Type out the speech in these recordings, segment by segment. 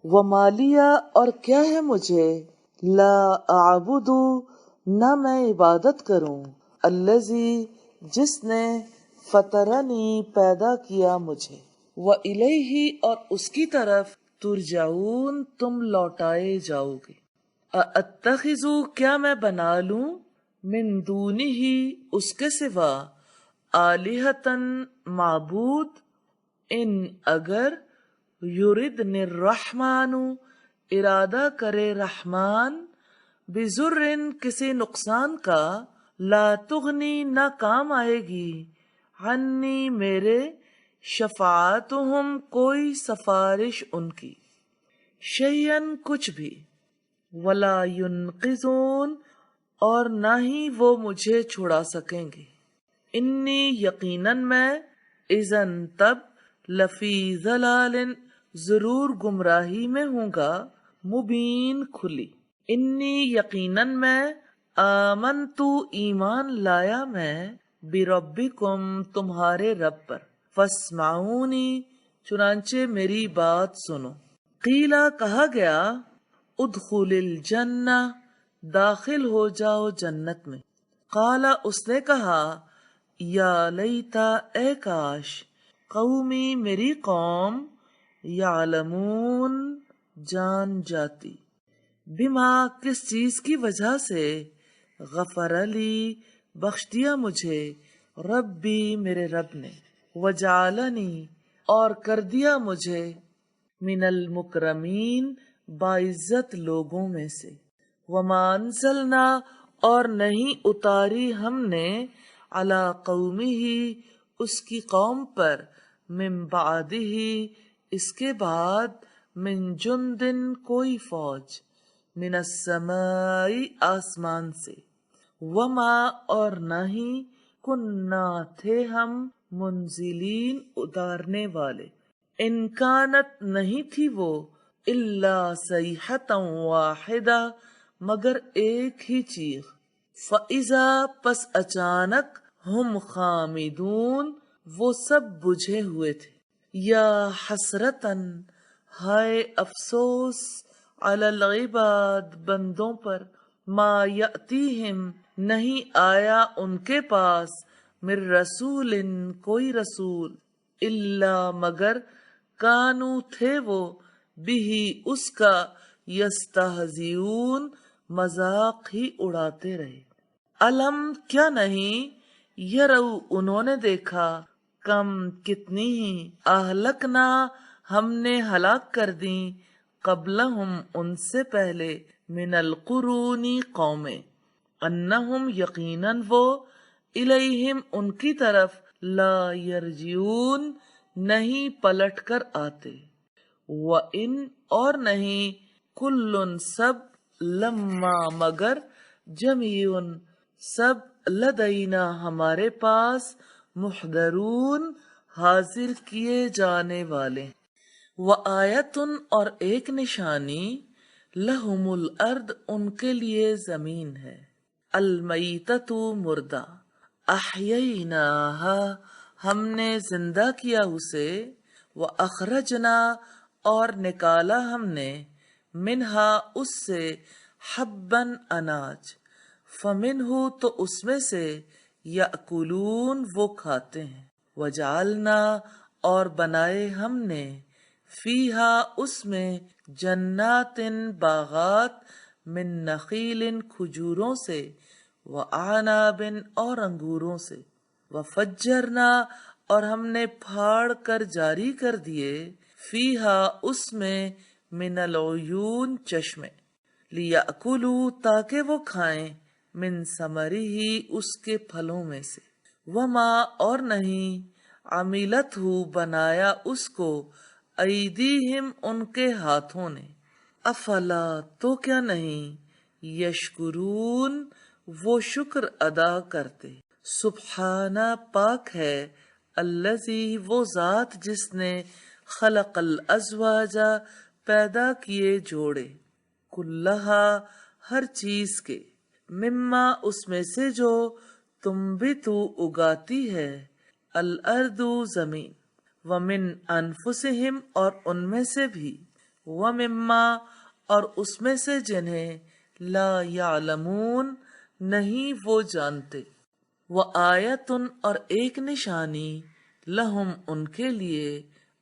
ومالیا اور کیا ہے مجھے، لا اعبد نہ میں عبادت کروں، الذی جس نے فطرنی پیدا کیا مجھے، وإلیہ اور اس کی طرف ترجعون تم لوٹائے جاؤ گے، اتخذ کیا میں بنا لوں، من دونہ اس کے سوا، آلہتن معبود، ان اگر، یردن الرحمن ارادہ کرے رحمان، بضر کسی نقصان کا، لا تغنی نہ کام آئے گی، عنی میرے، شفاعتہم کوئی سفارش ان کی، شیئن کچھ بھی، ولا ینقذون اور نہ ہی وہ مجھے چھڑا سکیں گے، انی یقیناً میں، اذن تب، لفی ضلال ضرور گمراہی میں ہوں گا، مبین کھلی، انی یقیناً میں، آمنتو ایمان لایا میں، بربکم تمہارے رب پر، فاسمعونی چنانچہ میری بات سنو، قیلا کہا گیا، ادخل الجنہ داخل ہو جاؤ جنت میں، قالا اس نے کہا، یا لیتا اے کاش، قومی میری قوم، یعلمون جان جاتی، بما کس چیز کی وجہ سے، غفر لی بخش دیا مجھے، ربی میرے رب نے، وجعلنی اور کر دیا مجھے، من المکرمین باعزت لوگوں میں سے، وما انزلنا اور نہیں اتاری ہم نے، علی قومہ اس کی قوم پر، من بعدہ اس کے بعد، من جندن کوئی فوج، من السماء آسمان سے، وما اور نہ ہی، کننا تھے ہم، منزلین اتارنے والے، ان کانت نہیں تھی وہ، الا صیحۃ واحدہ مگر ایک ہی چیخ، فاذا پس اچانک، ہم خامدون وہ سب بجھے ہوئے تھے، یا حسرتن ہائے افسوس، علی العباد بندوں پر، ما یأتیہم نہیں آیا ان کے پاس، من رسول کوئی رسول، الا مگر، کانو تھے وہ، بھی اس کا، یستہزئون مذاق ہی اڑاتے رہے، الم کیا نہیں، یرو انہوں نے دیکھا، کم کتنی ہی، اہلکنا ہم نے ہلاک کر دیں، قبلہم ان سے پہلے، من القرون قومیں، انہم یقیناً وہ، الیہم ان کی طرف، لا یرجعون نہیں پلٹ کر آتے، وَإِنْ اور نہیں، کلن سب، لما مگر، جمیعن سب، لدینا ہمارے پاس، محضرون حاضر کیے جانے والے، وآیتن اور ایک نشانی، لہم الارض ان کے لیے زمین ہے، المیتۃ مردہ، احییناہا ہم نے زندہ کیا اسے، واخرجنا اور نکالا ہم نے، منہا اس سے، حبًا اناج، فمنہ تو اس میں سے، یأکلون وہ کھاتے ہیں، وجعلنا اور بنائے ہم نے، فیہا اس میں، جنات باغات، من نخیل کھجوروں سے، وأعناب اور انگوروں سے، وفجرنا اور ہم نے پھاڑ کر جاری کر دیے، فیہا اس میں، من العیون چشمے، لیأکلوا تاکہ وہ کھائیں، من ثمرہ اس کے پھلوں میں سے، وما اور نہیں، عملتہ بنایا اس کو، ایدیہم ان کے ہاتھوں نے، افلا تو کیا نہیں، یشکرون وہ شکر ادا کرتے، سبحانہ پاک ہے، الذی وہ ذات جس نے، خلق الازواج پیدا کیے جوڑے، کلہا ہر چیز کے، مما اس میں سے جو، تنبتو اگاتی ہے، الارض زمین، ومن انفسہم اور ان میں سے بھی، ومما اور اس میں سے جنہیں لا یعلمون نہیں وہ جانتے، وآیتن اور ایک نشانی لہم ان کے لیے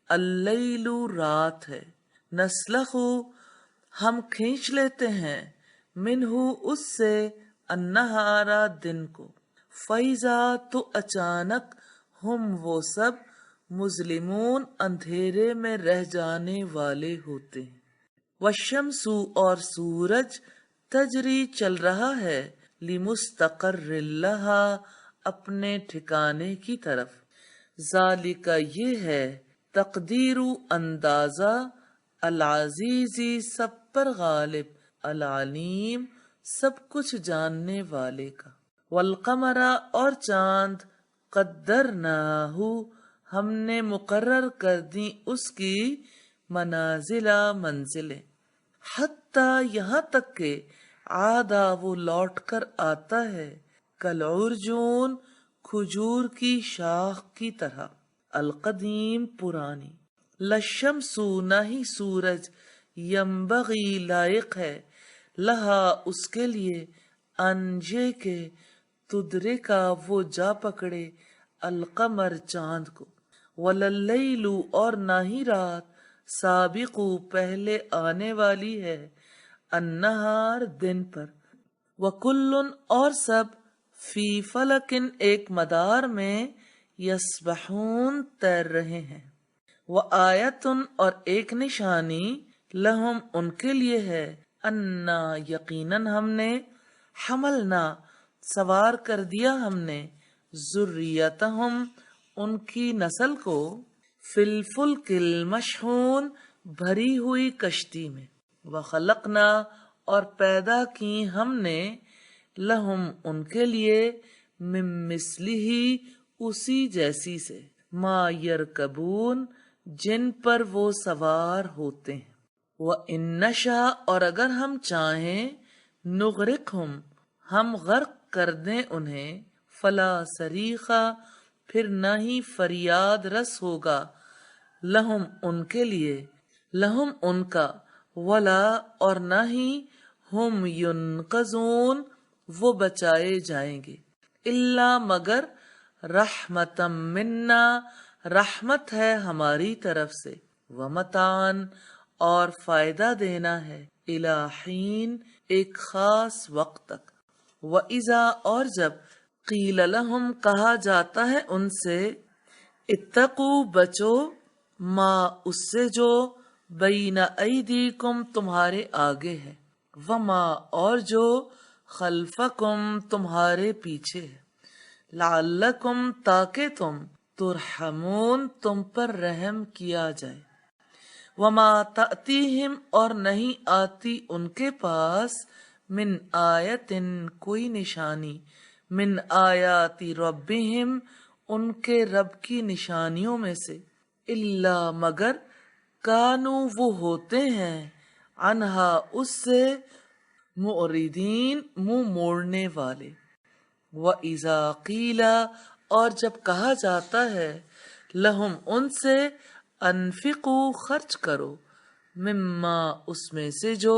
اللیل رات ہے، نسلخ ہم کھینچ لیتے ہیں، منہ اس سے النہارا دن کو، فیضا تو اچانک ہم وہ سب مظلمون اندھیرے میں رہ جانے والے ہوتے ہیں، والشمس اور سورج تجری چل رہا ہے، لمستقر لہا اپنے ٹھکانے کی طرف، ذالک یہ ہے تقدیر اندازہ، العزیزی سب پر غالب، العلیم سب کچھ جاننے والے کا، والقمر اور چاند قدرناہ ہم نے مقرر کر دی اس کی منازل منزلیں، حتیٰ یہاں تک کہ عادا وہ لوٹ کر آتا ہے، کالعرجون کھجور کی شاخ کی طرح، القدیم پرانی، للشمس نہ ہی سورج، ینبغی لائق ہے، لہا اس کے لیے، انجے کے تدرکا وہ جا پکڑے، القمر چاند کو، وللیل اور نہ ہی رات، سابق پہلے آنے والی ہے، النہار دن پر، وکل اور سب، فی فلکن ایک مدار میں، یسبحون تیر رہے ہیں، وآیتن اور ایک نشانی لہم ان کے لیے ہے، انا یقیناً ہم نے، حملنا سوار کر دیا ہم نے، ذریتہم ان کی نسل کو، فی الفلک المشحون بھری ہوئی کشتی میں، وخلقنا اور پیدا کی ہم نے، لہم ان کے لیے، من مثلہ اسی جیسی سے، ما یرکبون جن پر وہ سوار ہوتے ہیں، وَإِن نَّشَأْ اور اگر ہم چاہیں، نغرقہم ہم غرق کر دیں انہیں، فلا صریخ پھر نہ ہی فریاد رس ہوگا، لہم ان کے لیے، لہم ان کا، ولا اور نہ ہی، ہم ینقذون وہ بچائے جائیں گے، الا مگر، رحمتم منا رحمت ہے ہماری طرف سے، ومتان اور فائدہ دینا ہے، الی حین ایک خاص وقت تک، وَإِذَا اور جب، قیل لہم کہا جاتا ہے ان سے، اتقوا بچو، ما اس سے جو، بین ایدیکم تمہارے آگے ہے، وما اور جو، خلفکم تمہارے پیچھے ہے، لعلکم تاکہ تم، ترحمون تم پر رحم کیا جائے، وما تأتیہم اور نہیں آتی ان کے پاس، من آیتن کوئی نشانی، من آیات ربہم ان کے رب کی نشانیوں میں سے، الا مگر، کانو وہ ہوتے ہیں، عنہا اس سے، معرضین منہ موڑنے والے، وَإِذَا قِيلَ اور جب کہا جاتا ہے، لہم ان سے، انفقوا خرچ کرو، مما اس میں سے جو،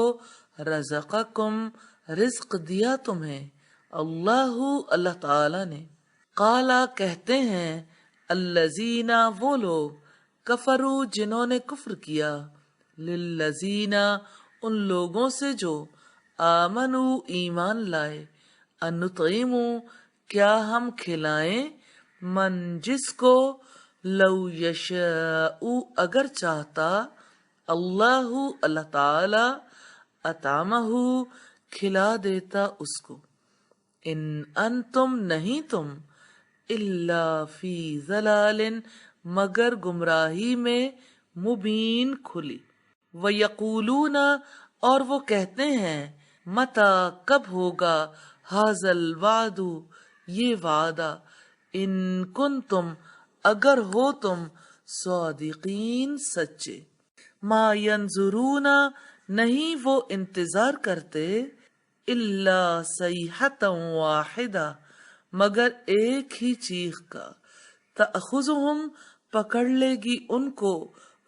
رزقکم رزق دیا تمہیں، اللہ تعالی نے، قالا کہتے ہیں، الذین وہ لوگ، کفروا جنہوں نے کفر کیا، للذین ان لوگوں سے جو، آمنوا ایمان لائے، انطعم کیا ہم کھلائیں، من جس کو، لو یشاء اگر چاہتا، اللہ تعالی، اطعمہ کھلا دیتا اس کو، ان انتم نہیں تم، الا فی ضلال مگر گمراہی میں، مبین کھلی، ویقولون اور وہ کہتے ہیں، متی کب ہوگا، ھذا الوعد یہ وعدہ، ان کنتم اگر ہو تم، صادقین سچے، ما ینظرون نہیں وہ انتظار کرتے، الا صیحۃ واحدہ مگر ایک ہی چیخ کا، تأخذہم پکڑ لے گی ان کو،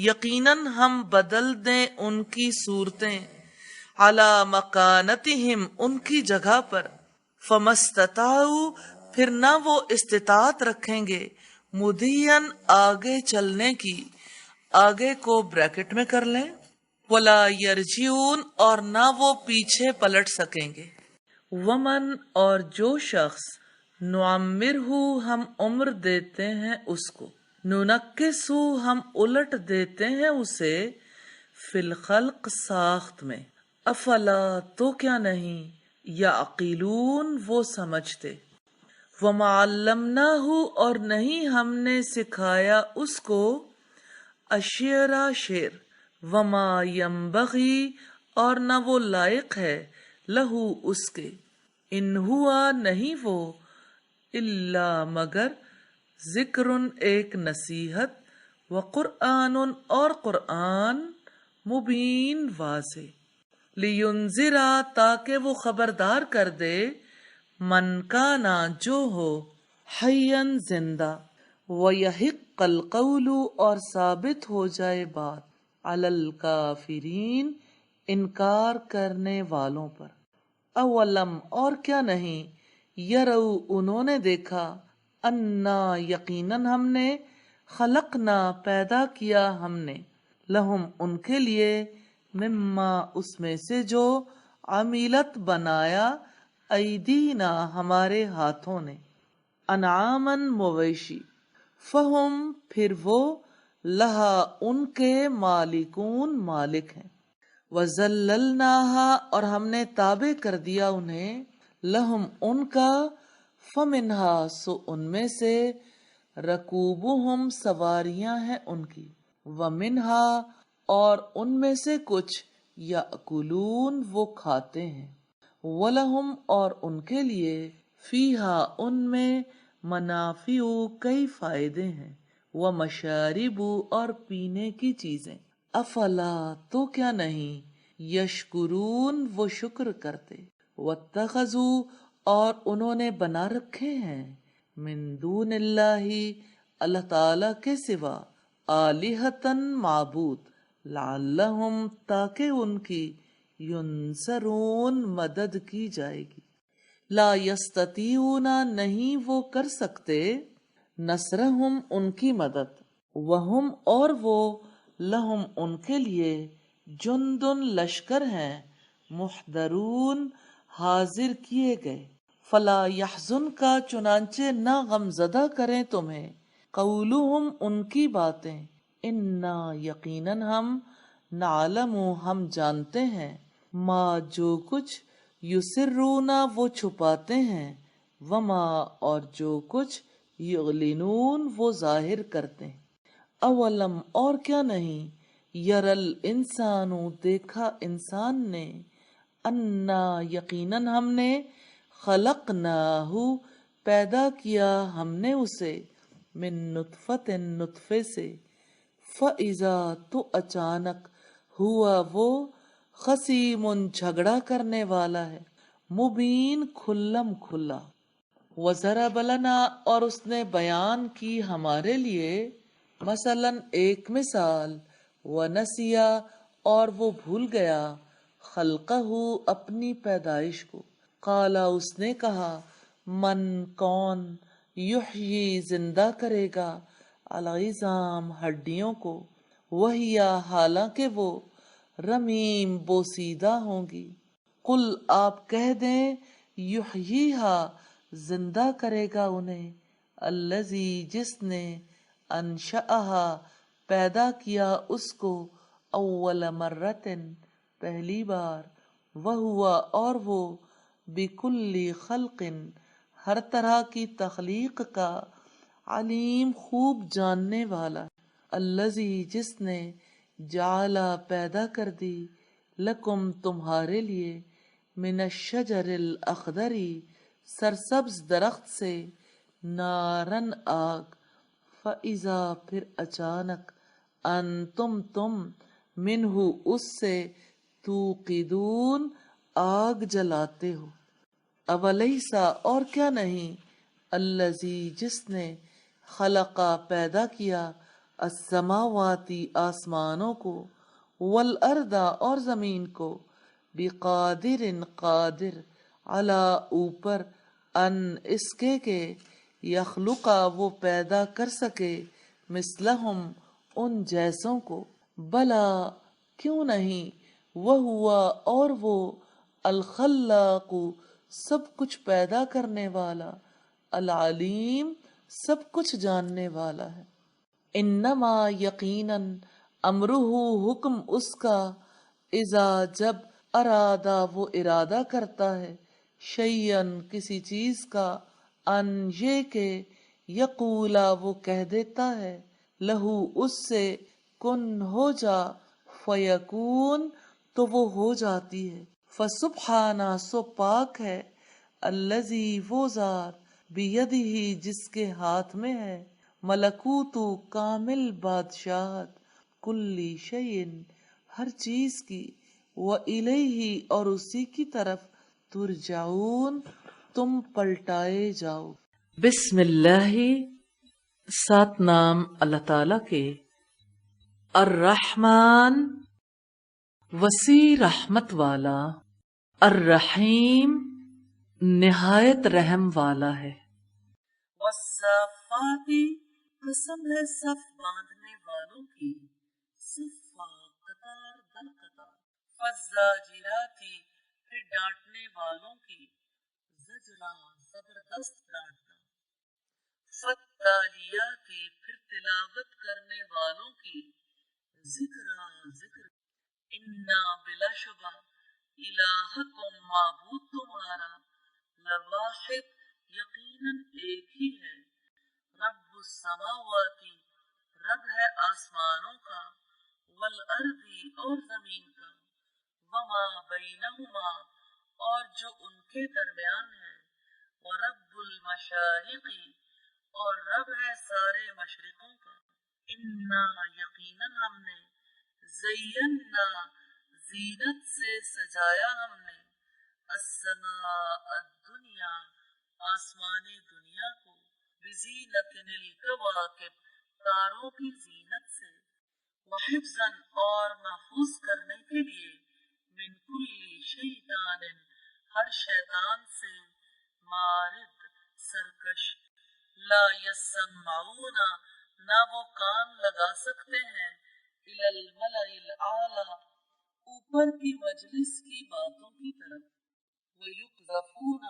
یقیناً ہم بدل دیں ان کی صورتیں، علی مکانتہم ان کی جگہ پر، فمستطاعوا پھر نہ وہ استطاعت رکھیں گے، مدین آگے چلنے کی، آگے کو بریکٹ میں کر لیں، ولا یرجعون اور نہ وہ پیچھے پلٹ سکیں گے۔ ومن اور جو شخص نعمرہ ہم عمر دیتے ہیں اس کو، ننکسہ ہم الٹ دیتے ہیں اسے، فی الخلق ساخت میں، افلا تو کیا نہیں، یعقلون وہ سمجھتے، وما علمناہ اور نہیں ہم نے سکھایا اس کو، الشعر شعر، وما ینبغی اور نہ وہ لائق ہے، لہو اس کے، ان ہوا نہیں وہ، الا مگر، ذکر ایک نصیحت، وقرآن اور قرآن، مبین واضح، لینذرا تاکہ وہ خبردار کر دے، من کانا جو ہو، حیًا زندہ، ویحق القول اور ثابت ہو جائے بات، علی الکافرین انکار کرنے والوں پر، اولم اور کیا نہیں، یرو انہوں نے دیکھا، انا یقیناً ہم نے، خلقنا پیدا کیا ہم نے، لہم ان کے لیے، مما اس میں سے جو، عمیلت بنایا، ایدینا ہمارے ہاتھوں نے، انعامن مویشی، فہم پھر وہ، لہا ان کے، مالکون مالک ہیں، وَذَلَّلْنَاهَا اور ہم نے تابع کر دیا انہیں، لہم ان کا، فمنہا سو ان میں سے، رکوبہم سواریاں ہیں ان کی، ومنہا اور ان میں سے کچھ، یأکلون وہ کھاتے ہیں، وَلَهُمْ اور ان کے لیے، فیہا ان میں، منافع کئی فائدے ہیں، ومشارب اور پینے کی چیزیں، افلا تو کیا نہیں، یشکرون وہ شکر کرتے، واتخذوا اور انہوں نے بنا رکھے ہیں، من دون اللہ اللہ تعالی کے سوا، آلہتن معبود، لعلہم تاکہ ان کی، ینصرون مدد کی جائے گی، لا یستطیعون نہیں وہ کر سکتے، نصرہم ان کی مدد، وہم اور وہ، لہم ان کے لیے، جندن لشکر ہیں، محضرون حاضر کیے گئے، فلا یحزن کا چنانچہ نہ غمزدہ کریں تمہیں، قولہم ان کی باتیں، انا یقیناً ہم، نعلم ہم جانتے ہیں، ما جو کچھ، یسرون وہ چھپاتے ہیں، وما اور جو کچھ، یعلنون وہ ظاہر کرتے ہیں، اولم اور کیا نہیں، یرل انسان دیکھا انسان نے، انا یقیناً ہم نے، خلقناہ پیدا کیا ہم نے اسے، من نطفت نطفے سے، فَإِذَا تو اچانک، ہوا وہ، خصیم جھگڑا کرنے والا ہے، مبین کھلم کھلا، وَضَرَبَ لَنَا اور اس نے بیان کی ہمارے لیے، مثلاً ایک مثال، وَنَسِیَ اور وہ بھول گیا، خلقہ اپنی پیدائش کو، قالا اس نے کہا، من کون، یحیی زندہ کرے گا، العظام ہڈیوں کو، وہی حالانکہ وہ، رمیم بوسیدہ ہوں گی، قل آپ کہہ دیں، یحییہا زندہ کرے گا انہیں، الذی جس نے، انشأہا پیدا کیا اس کو، اول مرۃ پہلی بار، وہوا اور وہ، بکل خلق ہر طرح کی تخلیق کا، علیم خوب جاننے والا، الذی جس نے، جعلا پیدا کر دی، لکم تمہارے لیے، من الشجر الاخضر سرسبز درخت سے، نارن آگ، فَإِذَا پھر اچانک، انتم تم، منہ اس سے، توقدون آگ جلاتے ہو، اولیسا اور کیا نہیں، الذی جس نے، خلقا پیدا کیا، السماواتی آسمانوں کو، والارضا اور زمین کو، بقادر قادر، علی اوپر، ان اس کے کہ یخلقا وہ پیدا کر سکے، مثلہم ان جیسوں کو، بلا کیوں نہیں، وہ ہوا اور وہ، الخلاق سب کچھ پیدا کرنے والا، العلیم سب کچھ جاننے والا ہے۔ انما یقیناً امرہ حکم اس کا، اذا جب ارادہ وہ ارادہ کرتا ہے، شیئن کسی چیز کا، ان یہ کہ یقولا وہ کہہ دیتا ہے، لہو اس سے، کن ہو جا، فیکون تو وہ ہو جاتی ہے۔ فسبحانہ سو پاک ہے، الذی وہ ذات، بیدہ جس کے ہاتھ میں ہے، ملکوت کامل بادشاہت، کلی شیء ہر چیز کی، وإلیہ اور اسی کی طرف، ترجعون تم پلٹائے جاؤ۔ بسم اللہ، سات نام اللہ تعالی کے، الرحمن وسیع رحمت والا، الرحیم نہایت رحم والا ہے۔ والصافات قسم ہے صف باندھنے والوں کی، صفا قطار در قطار، فالزاجرات پھر ڈانٹنے والوں کی، زجرا زبردست ڈانٹنا، فالتالیات پھر تلاوت کرنے والوں کی، ذکرا ذکر، انا بلا شبہ، الہکم معبود تمہارا، لواحد یقیناً ایک ہی ہے، رب السماواتی رب ہے آسمانوں کا، والارض اور زمین کا، وما بینہما اور جو ان کے درمیان ہے، ورب المشارق اور رب ہے سارے مشرقوں کا، انا یقیناً ہم نے، زینا زینت سے سجایا ہم نے، السماء الدنیا آسمان دنیا کو، بزینت الکواکب تاروں کی زینت سے، وحفظاً اور محفوظ کرنے کے لیے، من کل شیطان ہر شیطان سے، مارد سرکش، لا یسمعون نہ وہ کان لگا سکتے ہیں، الی الملأ الاعلی اوپر کی مجلس کی باتوں کی طرف، وَيُقْذَفُونَ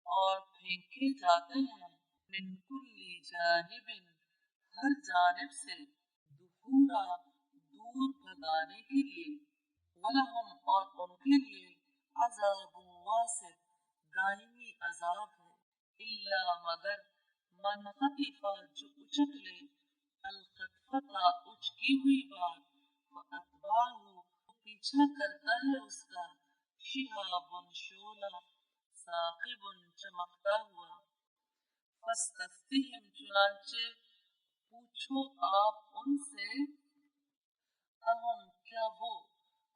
اور پھینکے جاتے ہیں، من کل جانب ہر جانب سے، دحورا دور بھگانے کے لیے، وَلَهُمْ اور ان کے لیے، عذاب واصب دائمی عذاب ہے، الا مگر، من خطف جو اچک لے، الخطفۃ اچکی ہوئی بات، فأتبعہ پیچھا کرتا ہے اس کا، شہاب شعلہ، ثاقب چمکتا ہوا، فاستفتہم چنانچہ پوچھو آپ ان سے، اہم کیا وہ،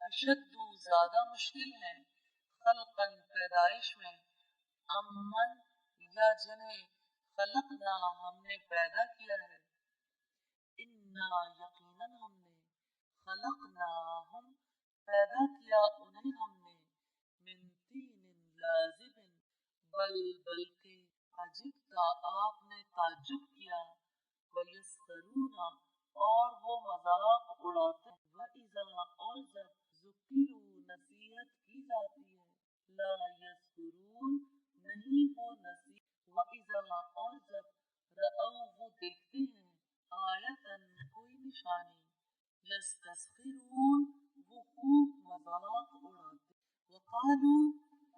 اشد زیادہ مشکل ہیں، خلقا پیدائش میں، امن یا جنہیں، خلقنا ہم نے پیدا کیا ہے، انا یقیناً ہم نے، خلقناہم پیدا کیا انہیں ہم نے، من طین لازب بلکہ عجبتا آپ نے تعجب کیا، ویسخرون اور وہ مذاق اڑاتے، وَإِذَا اور جب ذکروا نصیحت کی جاتی ہے، لا یذکرون نہیں وہ نصیحت، وَإِذَا اور جب رأوا وہ دیکھتے ہیں، آیتاً کوئی نشانی، یستسخرون وہ خوب مذاق اڑاتے، وقالوا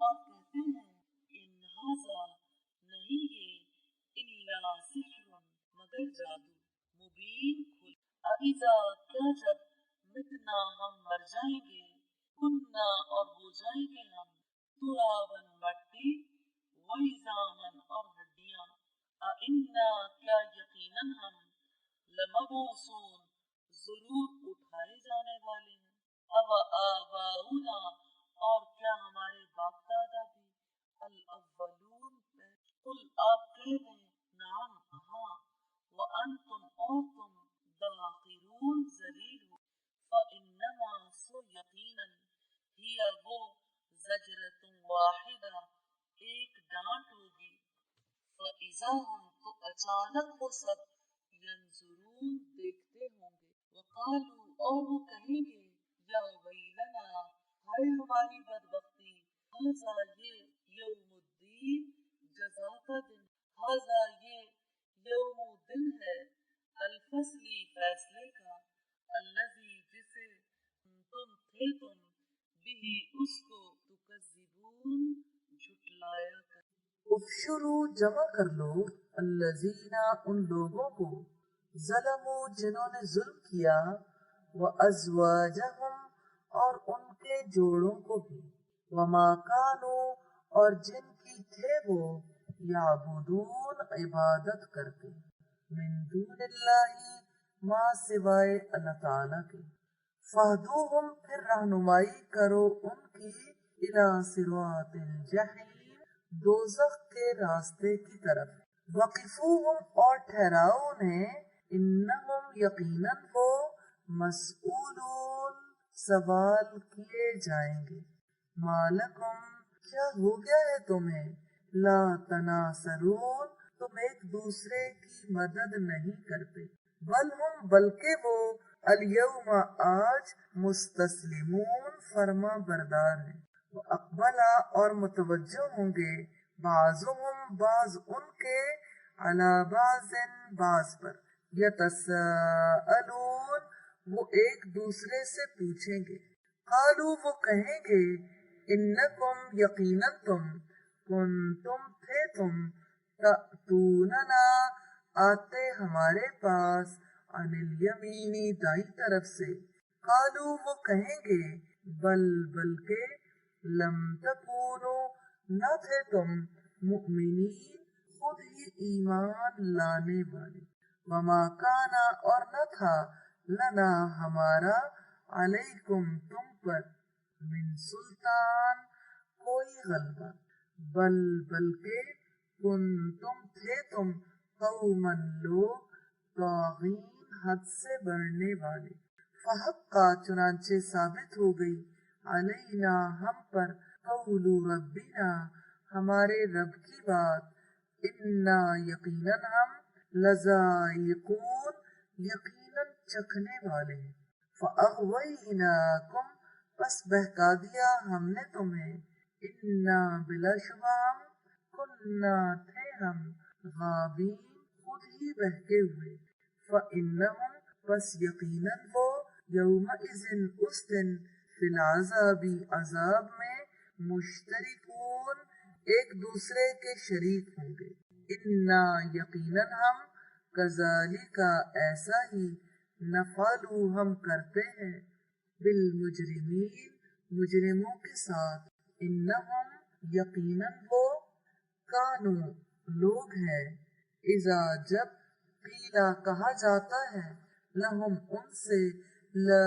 اور کہتے ہیں، ان ھذا نہیں یہ، الا سحر مگر جادو، مبین کھل، اذا کیا جب، متنا ہم مر جائیں گے، کننا اور ہو جائیں گے ہم، ترابن مٹی، وعظامن اور ہڈیاں، انا کیا یقیناً ہم، لمبعوثون ضرور اٹھائے جانے والے ہیں، او آباؤنا اور کیا ہمارے باپ دادا بھی، الاولون قل آپ کہہ دیں، نعم ہاں، وانتم اور تم، بالکل ذلیل ہو فإنما سو یقیناً ہی وہ زجرۃ واحدہ ایک ڈانٹ ہوگی فإذا ہم تو اچانک وہ سب ینظرون دیکھتے ہوں گے وقالوا اور وہ کہیں گے یا ویلنا ہائے ہماری بدبختی ھذا یہ یوم الدین جزا کا دن ھذا یہ یوم دن ہے الفصلی فیصلے کا الذی جسے تم تھے تم بھی اس کو تکذبون جھٹلایا کر افشروا جمع کر لو الذین ان لوگوں کو ظلموا جنہوں نے ظلم کیا وازواجہم اور ان کے جوڑوں کو بھی وما کانوا اور جن کی تھے وہ یعبدون عبادت کرتے من دون اللہ ما سوائے اللہ تعالیٰ کے فہدوہم پھر رہنمائی کرو ان کی الی صراط الجحیم دوزخ کے راستے کی طرف وقفوہم اور ٹھہراؤ انہیں انہم یقیناً وہ مسئولون سوال کیے جائیں گے مالکم کیا ہو گیا ہے تمہیں لا تناصرون تم ایک دوسرے کی مدد نہیں کرتے بل ہم بلکہ وہ الیوم آج مستسلمون فرما بردار ہیں اقبلا اور متوجہ ہوں گے بعضهم بعض ان کے علی بعض بعض پر یتساءلون وہ ایک دوسرے سے پوچھیں گے قالو وہ کہیں گے انکم یقیناً تم کنتم تھے تم تأتوننا آتے ہمارے پاس عن الیمینی دائیں طرف سے قالو وہ کہیں گے بلکہ لم تکونو نہ تھے تم مؤمنین خود ہی ایمان لانے والے وما کانا اور نہ تھا لنا ہمارا علیکم تم پر من سلطان کوئی غلبہ بلکہ تم تھے تم قومن لوگ طاغین حد سے بڑھنے والے فحقا چنانچہ ثابت ہو گئی علینا ہم پر قول ربنا ہمارے رب کی بات انا یقیناً ہم لذائقون یقیناً چکھنے والے فاغویناکم پس بہکا دیا ہم نے تمہیں انا بلا شبہ ہم کننا تھے ہم غابین خود ہی بہکے ہوئے فانہم پس یقیناً وہ یومئذ اس دن فی العذاب عذاب میں مشترکون ایک دوسرے کے شریک ہوں گے انا یقیناً ہم کذالک ایسا ہی نفعل ہم کرتے ہیں بالمجرمین مجرموں کے ساتھ انہم یقیناً وہ کانو لوگ ہیں اذا جب قیلا کہا جاتا ہے لہم ان سے لا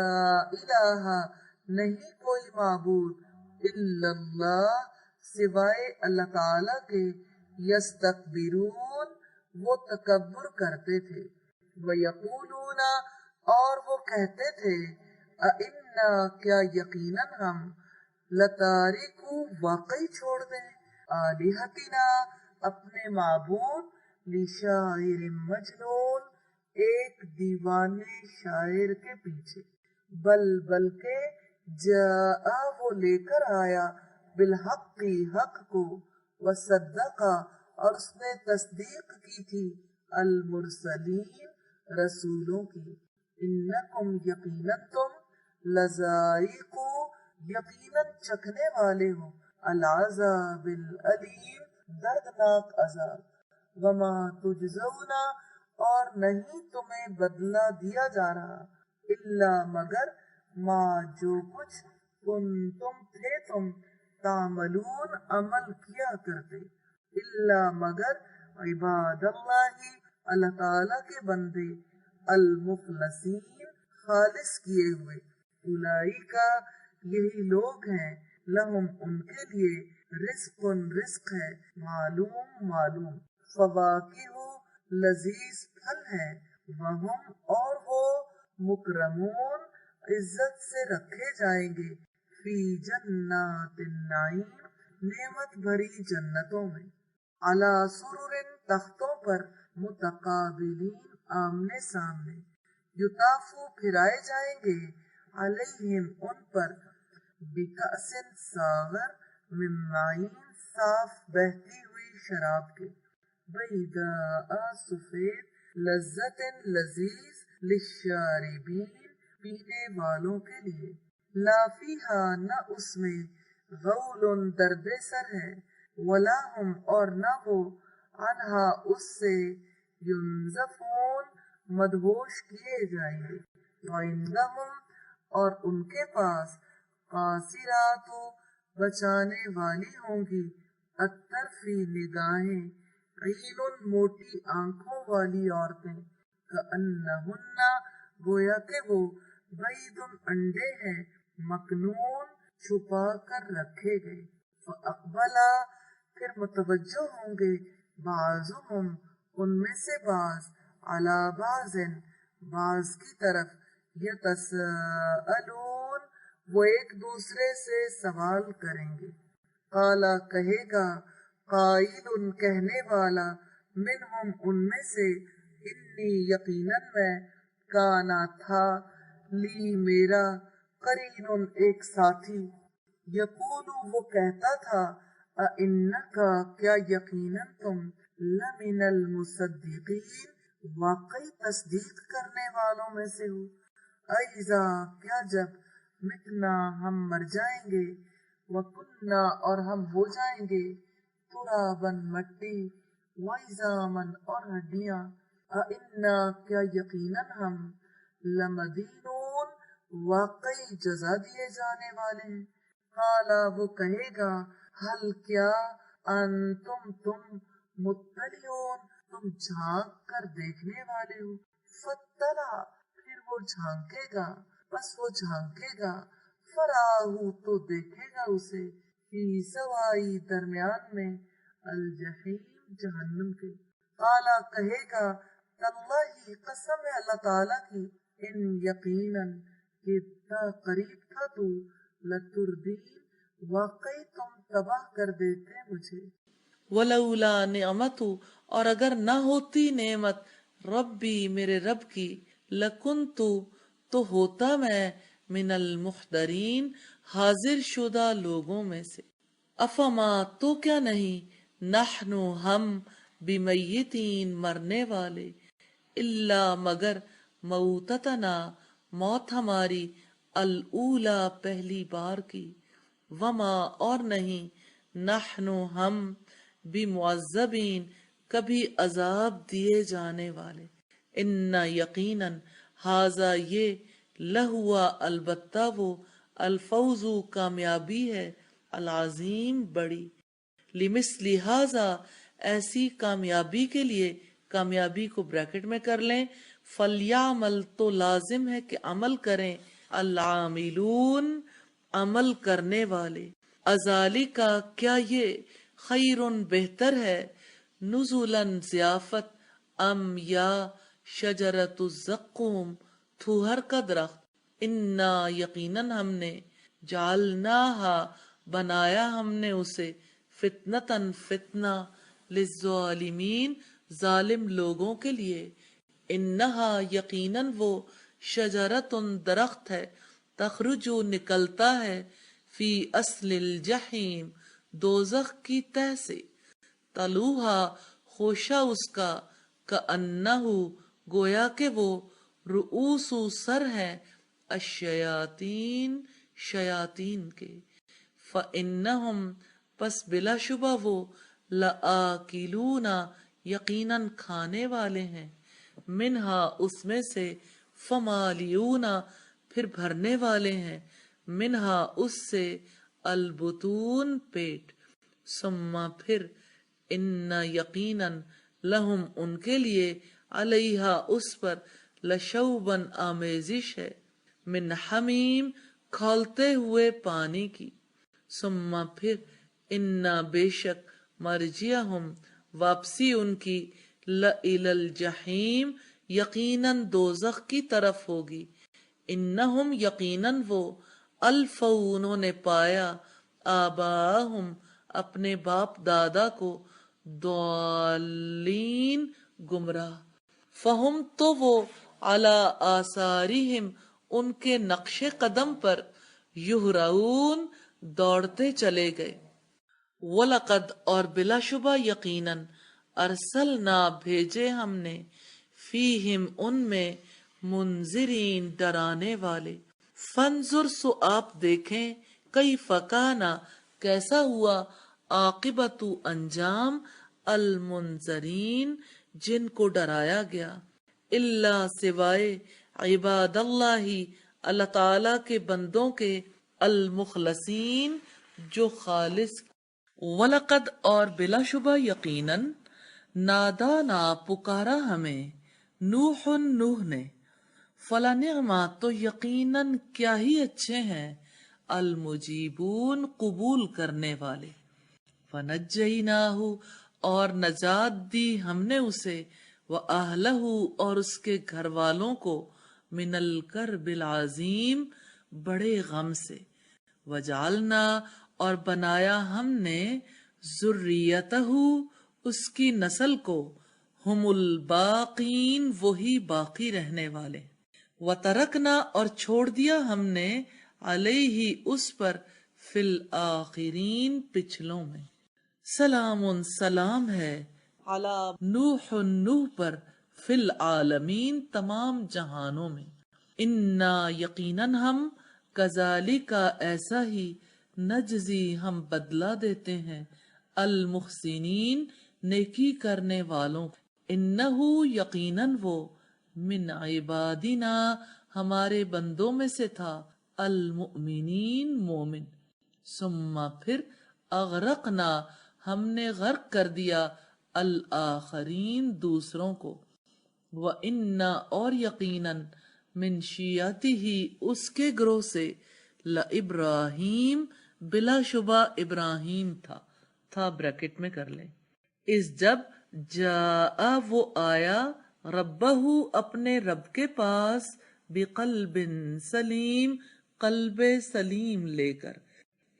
الہ نہیں کوئی معبود الا اللہ سوائے اللہ تعالی کے یستکبرون وہ تکبر کرتے تھے ویقولون اور وہ کہتے تھے اِنَّا کیا یقیناً ہم لتارکو واقعی چھوڑ دیں آلہتنا اپنے معبود لشاعر مجنون ایک دیوانے شاعر کے پیچھے بلکہ جاء وہ لے کر آیا بالحق حق کو وصدقا اور اس نے تصدیق کی تھی المرسلین رسولوں کی انکم یقیناً تم لذائقو یقیناً چکھنے والے ہو العذاب العلیم دردناک عذاب وما تجزون اور نہیں تمہیں بدلہ دیا جا رہا الا مگر ما جو کچھ کنتم تھے تم تعملون عمل کیا کرتے الا مگر عباد اللہ اللہ تعالی کے بندے المخلصین خالص کیے ہوئے اولئیکا یہی لوگ ہیں لہم ان کے لیے رزق ہے معلوم فواکہ لذیذ پھل ہیں وہم اور وہ مکرمون عزت سے رکھے جائیں گے، فی جنات النعیم نعمت بھری جنتوں میں، علی سرر تختوں پر، متقابلین آمنے سامنے، یطافو پھرائے جائیں گے، علیہم ان پر، بکأس ساغر، من معین صاف بہتی ہوئی شراب کے، بیضاء سفید، لذت لذیذ، للشاربین پینے والوں کے لیے، لا فیہا نہ اس میں، غول درد سر ہے، ولا ہم اور نہ وہ، عنہا اس سے، ینزفون مدہوش کیے جائیں گے، وعندہم اور ان کے پاس، قاصرات بچانے والی ہوں گی، الطرفی نگاہیں، عین موٹی آنکھوں والی عورتیں، کأنہن گویا کہ وہ، بید انڈے ہیں، مکنون چھپا کر رکھے گئے، فاقبلا پھر متوجہ ہوں گے، بعضهم ان میں سے بعض، علی بعض بعض کی طرف، یتساءلون وہ ایک دوسرے سے سوال کریں گے، قالا کہے گا، قائل کہنے والا، منہم ان میں سے، انی یقیناً میں، کانا تھا، لی میرا، قرین ایک ساتھی، یقول وہ کہتا تھا، اِنَّکَ کیا یقیناً تم، لمن المصدقین واقعی تصدیق کرنے والوں میں سے ہو، اَإِذَا کیا جب، متنا ہم مر جائیں گے، وَكُنَّا اور ہم ہو جائیں گے، تُرَابًا مٹی، وَعِظَامًا اور ہڈیاں، اَإِنَّا کیا یقیناً ہم، لَمَدِینُونَ واقعی جزا دیے جانے والے ہیں، قالا وہ کہے گا، حل کیا، انتم تم، مطلعون تم جھانک کر دیکھنے والے ہو، فطلع پھر وہ جھانکے گا، بس وہ جھانکے گا، فراہو تو دیکھے گا اسے، فی سوائی درمیان میں، الجحیم جہنم کے، قالا کہے گا، تاللہ قسم ہے اللہ تعالیٰ کی، ان یقیناً کہ قریب تھا تو، لتردین واقعی تم تباہ کر دیتے مجھے، ولولا نعمت اور اگر نہ ہوتی نعمت، ربی میرے رب کی، لکنت تو ہوتا میں، من المحضرین حاضر شدہ لوگوں میں سے، افما تو کیا نہیں، نحنو ہم، بمیتین مرنے والے، الا مگر، موتتنا موت ہماری، الاولی پہلی بار کی، وما اور نہیں، نحنو ہم، بمعذبین کبھی عذاب دیے جانے والے، ان یقیناً، ہاذا یہ، لہوا البتہ وہ، الفوز کامیابی ہے، العظیم بڑی، لمثل ھذا ایسی کامیابی کے لیے، کامیابی کو بریکٹ میں کر لیں، فلیعمل تو لازم ہے کہ عمل کریں، العاملون عمل کرنے والے، ذالک کیا یہ، خیر بہتر ہے، نزلا ضیافت، ام یا، شجرۃ الزقوم تھوہر کا درخت، انا یقیناً ہم نے، جعلناہا بنایا ہم نے اسے، فتنتاً فتنہ، للظالمین ظالم لوگوں کے لیے، انہا یقیناً وہ، شجرتن درخت ہے، تخرج نکلتا ہے، فی اصل الجحیم دوزخ کی تہ سے، طلوہا خوشہ اس کا، کأنہ گویا کہ وہ، رؤوس سر ہیں، الشیاطین شیاطین کے، فإنہم پس بلا شبہ وہ، لآکلون یقیناً کھانے والے ہیں، منہا اس میں سے، فمالیون پھر بھرنے والے ہیں، منہا اس سے، البطون پیٹ، ثم پھر، ان یقیناً، لہم ان کے لیے، علیہا اس پر، لشوبن آمیزش ہے، من حمیم کھولتے ہوئے پانی کی، ثم پھر، انا بے شک، مرجعہم واپسی ان کی، لإلی الجحیم یقیناً دوزخ کی طرف ہوگی. انہم یقیناً وہ الفو انہوں نے پایا آباہم اپنے باپ دادا کو ضالین گمراہ. فہم تو وہ علی آثارہم ان کے نقش قدم پر یہرعون دوڑتے چلے گئے. وَلَقَدْ اور بلا شبہ یقیناً ارسلنا بھیجے ہم نے فیہم ان میں منذرین ڈرانے والے. فانظر سو آپ دیکھیں کیف کان کیسا ہوا عاقبت انجام المنذرین جن کو ڈرایا گیا. اللہ سوائے عباد اللہ اللہ تعالی کے بندوں کے المخلصین جو خالص. وَلَقَدْ اور بلا شبہ یقیناً نادانا پکارا ہمیں نوح نوح نے. فَلَنِعْمَ تو یقیناً کیا ہی اچھے ہیں المجیبون قبول کرنے والے. فَنَجَّيْنَاهُ اور نجات دی ہم نے اسے وَأَهْلَهُ اور اس کے گھر والوں کو من الکرب العظیم بڑے غم سے. وجعلنا اور بنایا ہم نے ذریتہ اس کی نسل کو ہم الباقین وہی باقی رہنے والے. وترکنا اور چھوڑ دیا ہم نے علیہ اس پر فی الآخرین پچھلوں میں. سلام سلام ہے علی نوح نوح پر فی العالمین تمام جہانوں میں. انا یقیناً ہم کذالک ایسا ہی نجزی ہم بدلہ دیتے ہیں المحسنین نیکی کرنے والوں. انہو یقیناً وہ من عبادنا ہمارے بندوں میں سے تھا المؤمنین مومن. ثم پھر اغرقنا ہم نے غرق کر دیا الآخرین دوسروں کو. وَإِنَّا اور یقیناً من شیعتہ اس کے گروہ سے لَإِبْرَاہِیم بلا شبہ ابراہیم تھا بریکٹ میں کر لیں. اس جب جاء وہ آیا ربہ اپنے رب کے پاس بقلب سلیم قلب سلیم لے کر.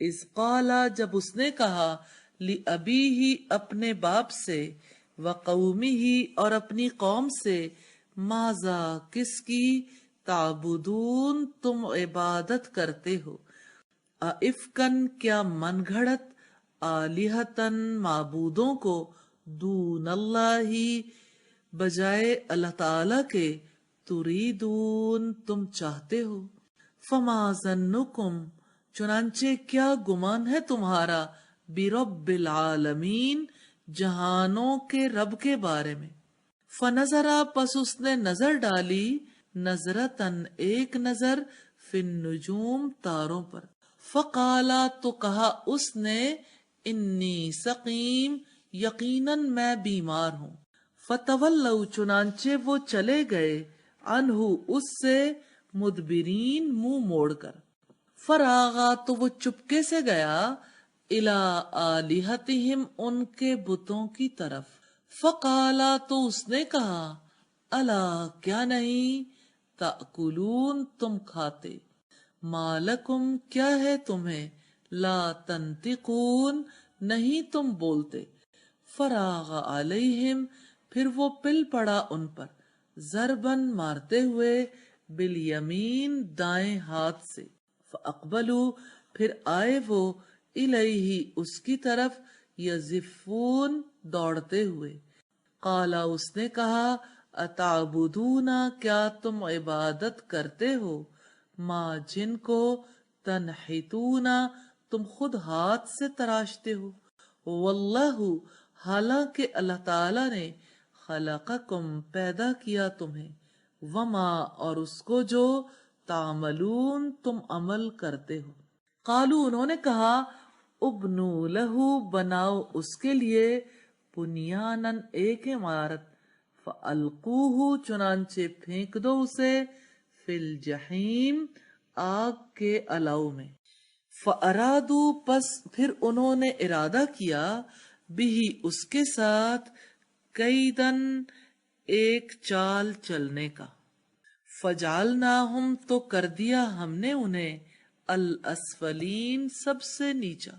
اس قالا جب اس نے کہا لأبیہ اپنے باپ سے وقومہ اور اپنی قوم سے ماذا کس کی تعبدون تم عبادت کرتے ہو. افکن کیا من گھڑت آلہتن معبودوں کو دون اللہ بجائے اللہ تعالی کے تریدون تم چاہتے ہو. فما ظنکم چنانچہ کیا گمان ہے تمہارا برب العالمین جہانوں کے رب کے بارے میں. فنظرا پس اس نے نظر ڈالی نظرتن ایک نظر فی النجوم تاروں پر. فقالا تو کہا اس نے انی سقیم یقیناً میں بیمار ہوں. فتولوا چنانچہ وہ چلے گئے عنہ اس سے مدبرین منہ موڑ کر. فراغا تو وہ چپکے سے گیا الی آلہتہم ان کے بتوں کی طرف. فقالا تو اس نے کہا الا کیا نہیں تأکلون تم کھاتے. ما لکم کیا ہے تمہیں لا تنطقون نہیں تم بولتے. فراغ علیہم پھر وہ پل پڑا ان پر ضربن مارتے ہوئے بالیمین دائیں ہاتھ سے. فاقبلوا پھر آئے وہ الیہ اس کی طرف یزفون دوڑتے ہوئے. قالا اس نے کہا اتعبدون کیا تم عبادت کرتے ہو ما جن کو تنحتون تم خود ہاتھ سے تراشتے ہو. واللہ حالانکہ اللہ تعالی نے خلقکم پیدا کیا تمہیں وما اور اس کو جو تعملون تم عمل کرتے ہو. قالو انہوں نے کہا ابنو لہو بناؤ اس کے لیے بنیانن ایک عمارت. فالقوہ چنانچہ پھینک دو اسے فی الجحیم آگ کے الاؤ میں. فارادو پس پھر انہوں نے ارادہ کیا بھی اس کے ساتھ کیدن ایک چال چلنے کا. فجعلناہم تو کر دیا ہم نے انہیں الاسفلین سب سے نیچا.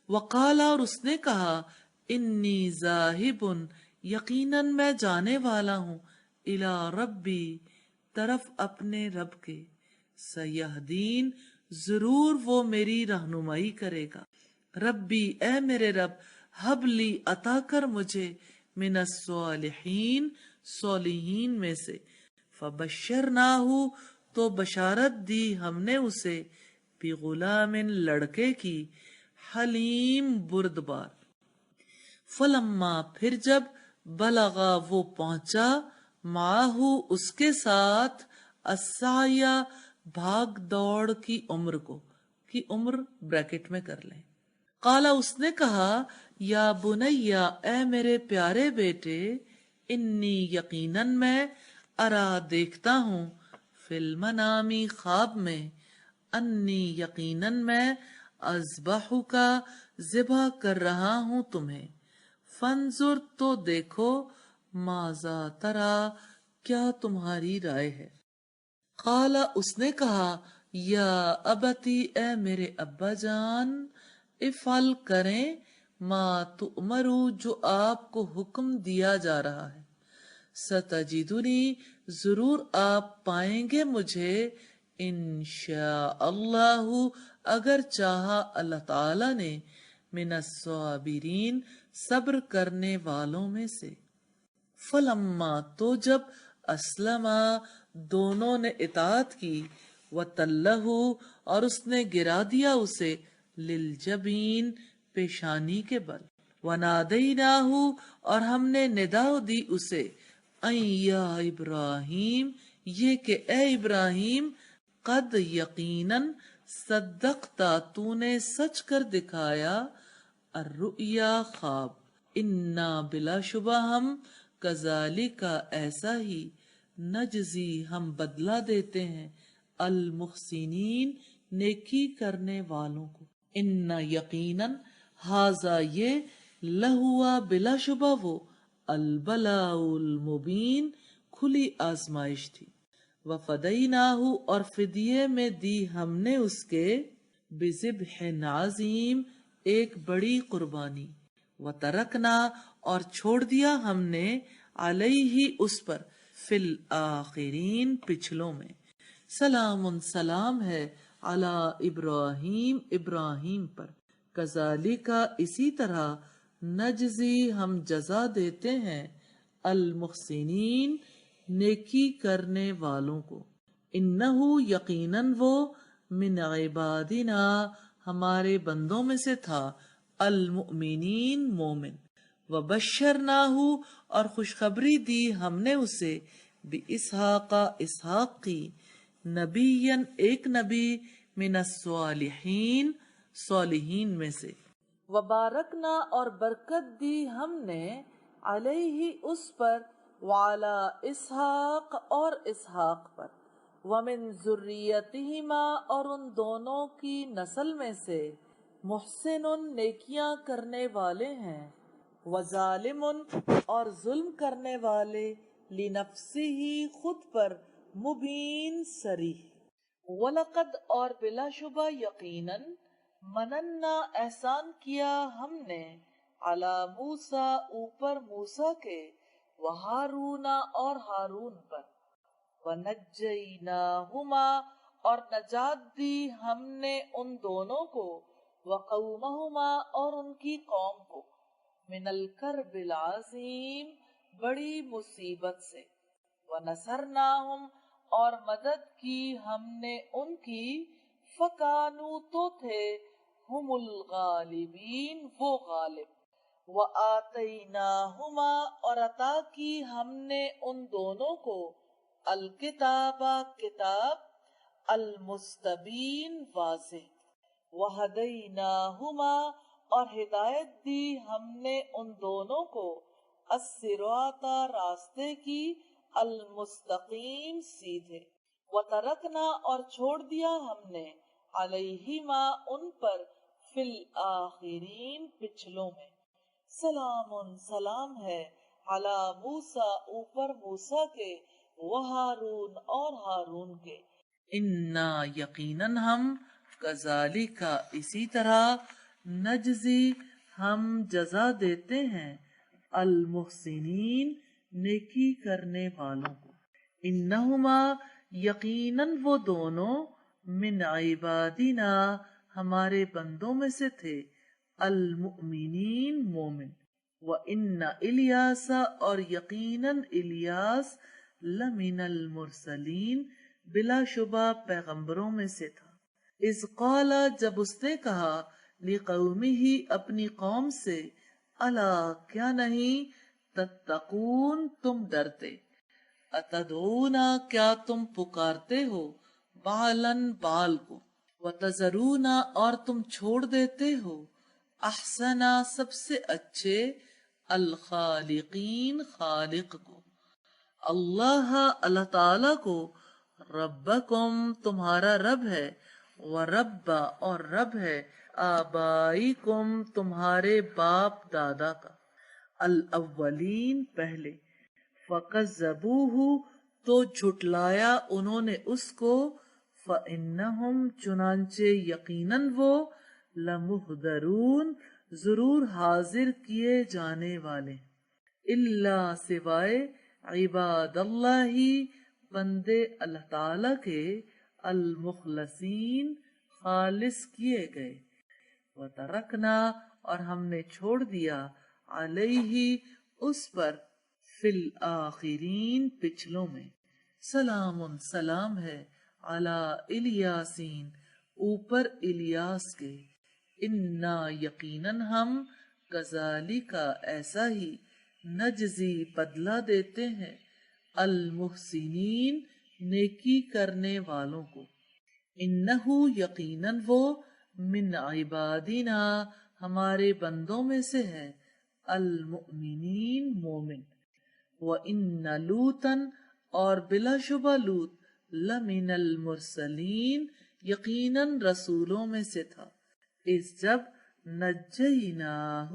وقالا اور اس نے کہا انی ذاہب یقیناً میں جانے والا ہوں الی ربی طرف اپنے رب کے. سیہدین ضرور وہ میری رہنمائی کرے گا. ربی اے میرے رب حب لی عطا کر مجھے من الصالحین صالحین میں سے. فبشرناہ تو بشارت دی ہم نے اسے بغلام لڑکے کی حلیم بردبار. فلما پھر جب بلغا وہ پہنچا معاہو اس کے ساتھ السعی بھاگ دوڑ کی عمر کو کی عمر بریکٹ میں کر لیں. قالا اس نے کہا یا بنیا اے میرے پیارے بیٹے انی یقیناً میں ارا دیکھتا ہوں فی المنامی خواب میں انی یقیناً میں اذبحک ذبح کر رہا ہوں تمہیں. فانظر تو دیکھو ماذا ترا کیا تمہاری رائے ہے. قالا اس نے کہا یا ابتی اے میرے ابا جان افعل کریں ما تؤمرو جو آپ کو حکم دیا جا رہا ہے. ستجدنی ضرور آپ پائیں گے مجھے انشاء اللہ اگر چاہا اللہ تعالی نے من الصابرین صبر کرنے والوں میں سے. فلما تو جب اسلما دونوں نے اطاعت کی وتلہ اور اس نے گرا دیا اسے للجبین پیشانی کے بل. ونادیناہ اور ہم نے ندا دی اسے این یا ابراہیم یہ کہ اے ابراہیم قد یقیناً صدقتا تو نے سچ کر دکھایا الرؤیا خواب. انا بلا شبہ ہم کذالک ایسا ہی نجزی ہم بدلہ دیتے ہیں المحسنین نیکی کرنے والوں کو. ان یقیناً ہاذا یہ لہوا بلا شبہ وہ البلاء المبین کھلی آزمائش تھی. وفدیناہ اور فدیے میں دی ہم نے اس کے بذبح عظیم ایک بڑی قربانی. وترکنا اور چھوڑ دیا ہم نے علیہ اس پر فی الآخرین پچھلوں میں. سلام سلام ہے علی ابراہیم ابراہیم پر. کذالک اسی طرح نجزی ہم جزا دیتے ہیں المحسنین نیکی کرنے والوں کو. انہو یقیناً وہ من عبادنا ہمارے بندوں میں سے تھا المؤمنین مومن. وبشرناہ اور خوشخبری دی ہم نے اسے باسحاق اسحاق کی نبیًا ایک نبی من الصالحین صالحین میں سے. وبارکنا اور برکت دی ہم نے علیہ اس پر وعلی اسحاق اور اسحاق پر. ومن ذریتہما اور ان دونوں کی نسل میں سے محسن نیکیاں کرنے والے ہیں وظالم اور ظلم کرنے والے لنفسہ خود پر مبین صریح. وَلَقَدْ اور بلا شبہ یقیناً مننا احسان کیا ہم نے علی موسیٰ اوپر موسیٰ کے وہارون اور ہارون پر. وَنَجَّيْنَاهُمَا اور نجات دی ہم نے ان دونوں کو وَقَوْمَهُمَا اور ان کی قوم کو من الکرب العظیم بڑی مصیبت سے. وَنَصَرْنَاهُمْ اور مدد کی ہم نے ان کی فَكَانُوا تو تھے ہم الغالبین وہ غالب. وَآتَيْنَاهُمَا اور عطا کی ہم نے ان دونوں کو الکتاب کتاب المستبین واضح. وَهَدَيْنَاهُمَا اور ہدایت دی ہم نے ان دونوں کو الصراط راستے کی المستقیم سیدھے. وَتَرَكْنَا اور چھوڑ دیا ہم نے علیہما ان پر فی الآخرین پچھلوں میں. سلام سلام ہے علی موسیٰ اوپر موسیٰ کے، وہارون اور ہارون کے، انا یقیناً ہم، کذالک اسی طرح، نجزی ہم جزا دیتے ہیں، المحسنین نیکی کرنے والوں کو، انہما یقیناً وہ دونوں، من عبادنا ہمارے بندوں میں سے تھے، المؤمنین مومن، وَإِنَّ الیاس اور یقیناً الیاس، لمن المرسلین بلا شبہ پیغمبروں میں سے تھا، اذ قال جب اس نے کہا، لقومہ اپنی قوم سے، الا کیا نہیں، تتقون تم ڈرتے، اتدعون کیا تم پکارتے ہو، بالن بال کو، وتذرون اور تم چھوڑ دیتے ہو، احسنا سب سے اچھے، الخالقین خالق کو، اللہ اللہ تعالی کو، ربکم تمہارا رب ہے، ورب اور رب ہے، آبائکم تمہارے باپ دادا کا، الاولین پہلے، فَكَذَّبُوهُ تو جھٹلایا انہوں نے اس کو، فَإِنَّهُمْ چنانچہ یقیناً وہ، لَمُحْضَرُونَ ضرور حاضر کیے جانے والے، الا سوائے، عباد اللہ بندے اللہ تعالی کے، المخلصین خالص کیے گئے، وَتَرَكْنَا اور ہم نے چھوڑ دیا، علیہ اس پر، فی الآخرین پچھلوں میں، سلام سلام ہے، علی الیاسین اوپر الیاس کے، انا یقیناً ہم، کذالک ایسا ہی، نجزی بدلہ دیتے ہیں، المحسنین نیکی کرنے والوں کو، انہو یقیناً وہ، من عبادنا ہمارے بندوں میں سے ہے، المؤمنین مومن، وَإِنَّ لُوطًا اور بلا شبہ لوط، لَمِنَ الْمُرْسَلِينَ یقیناً رسولوں میں سے تھا، اس جب نجیناہ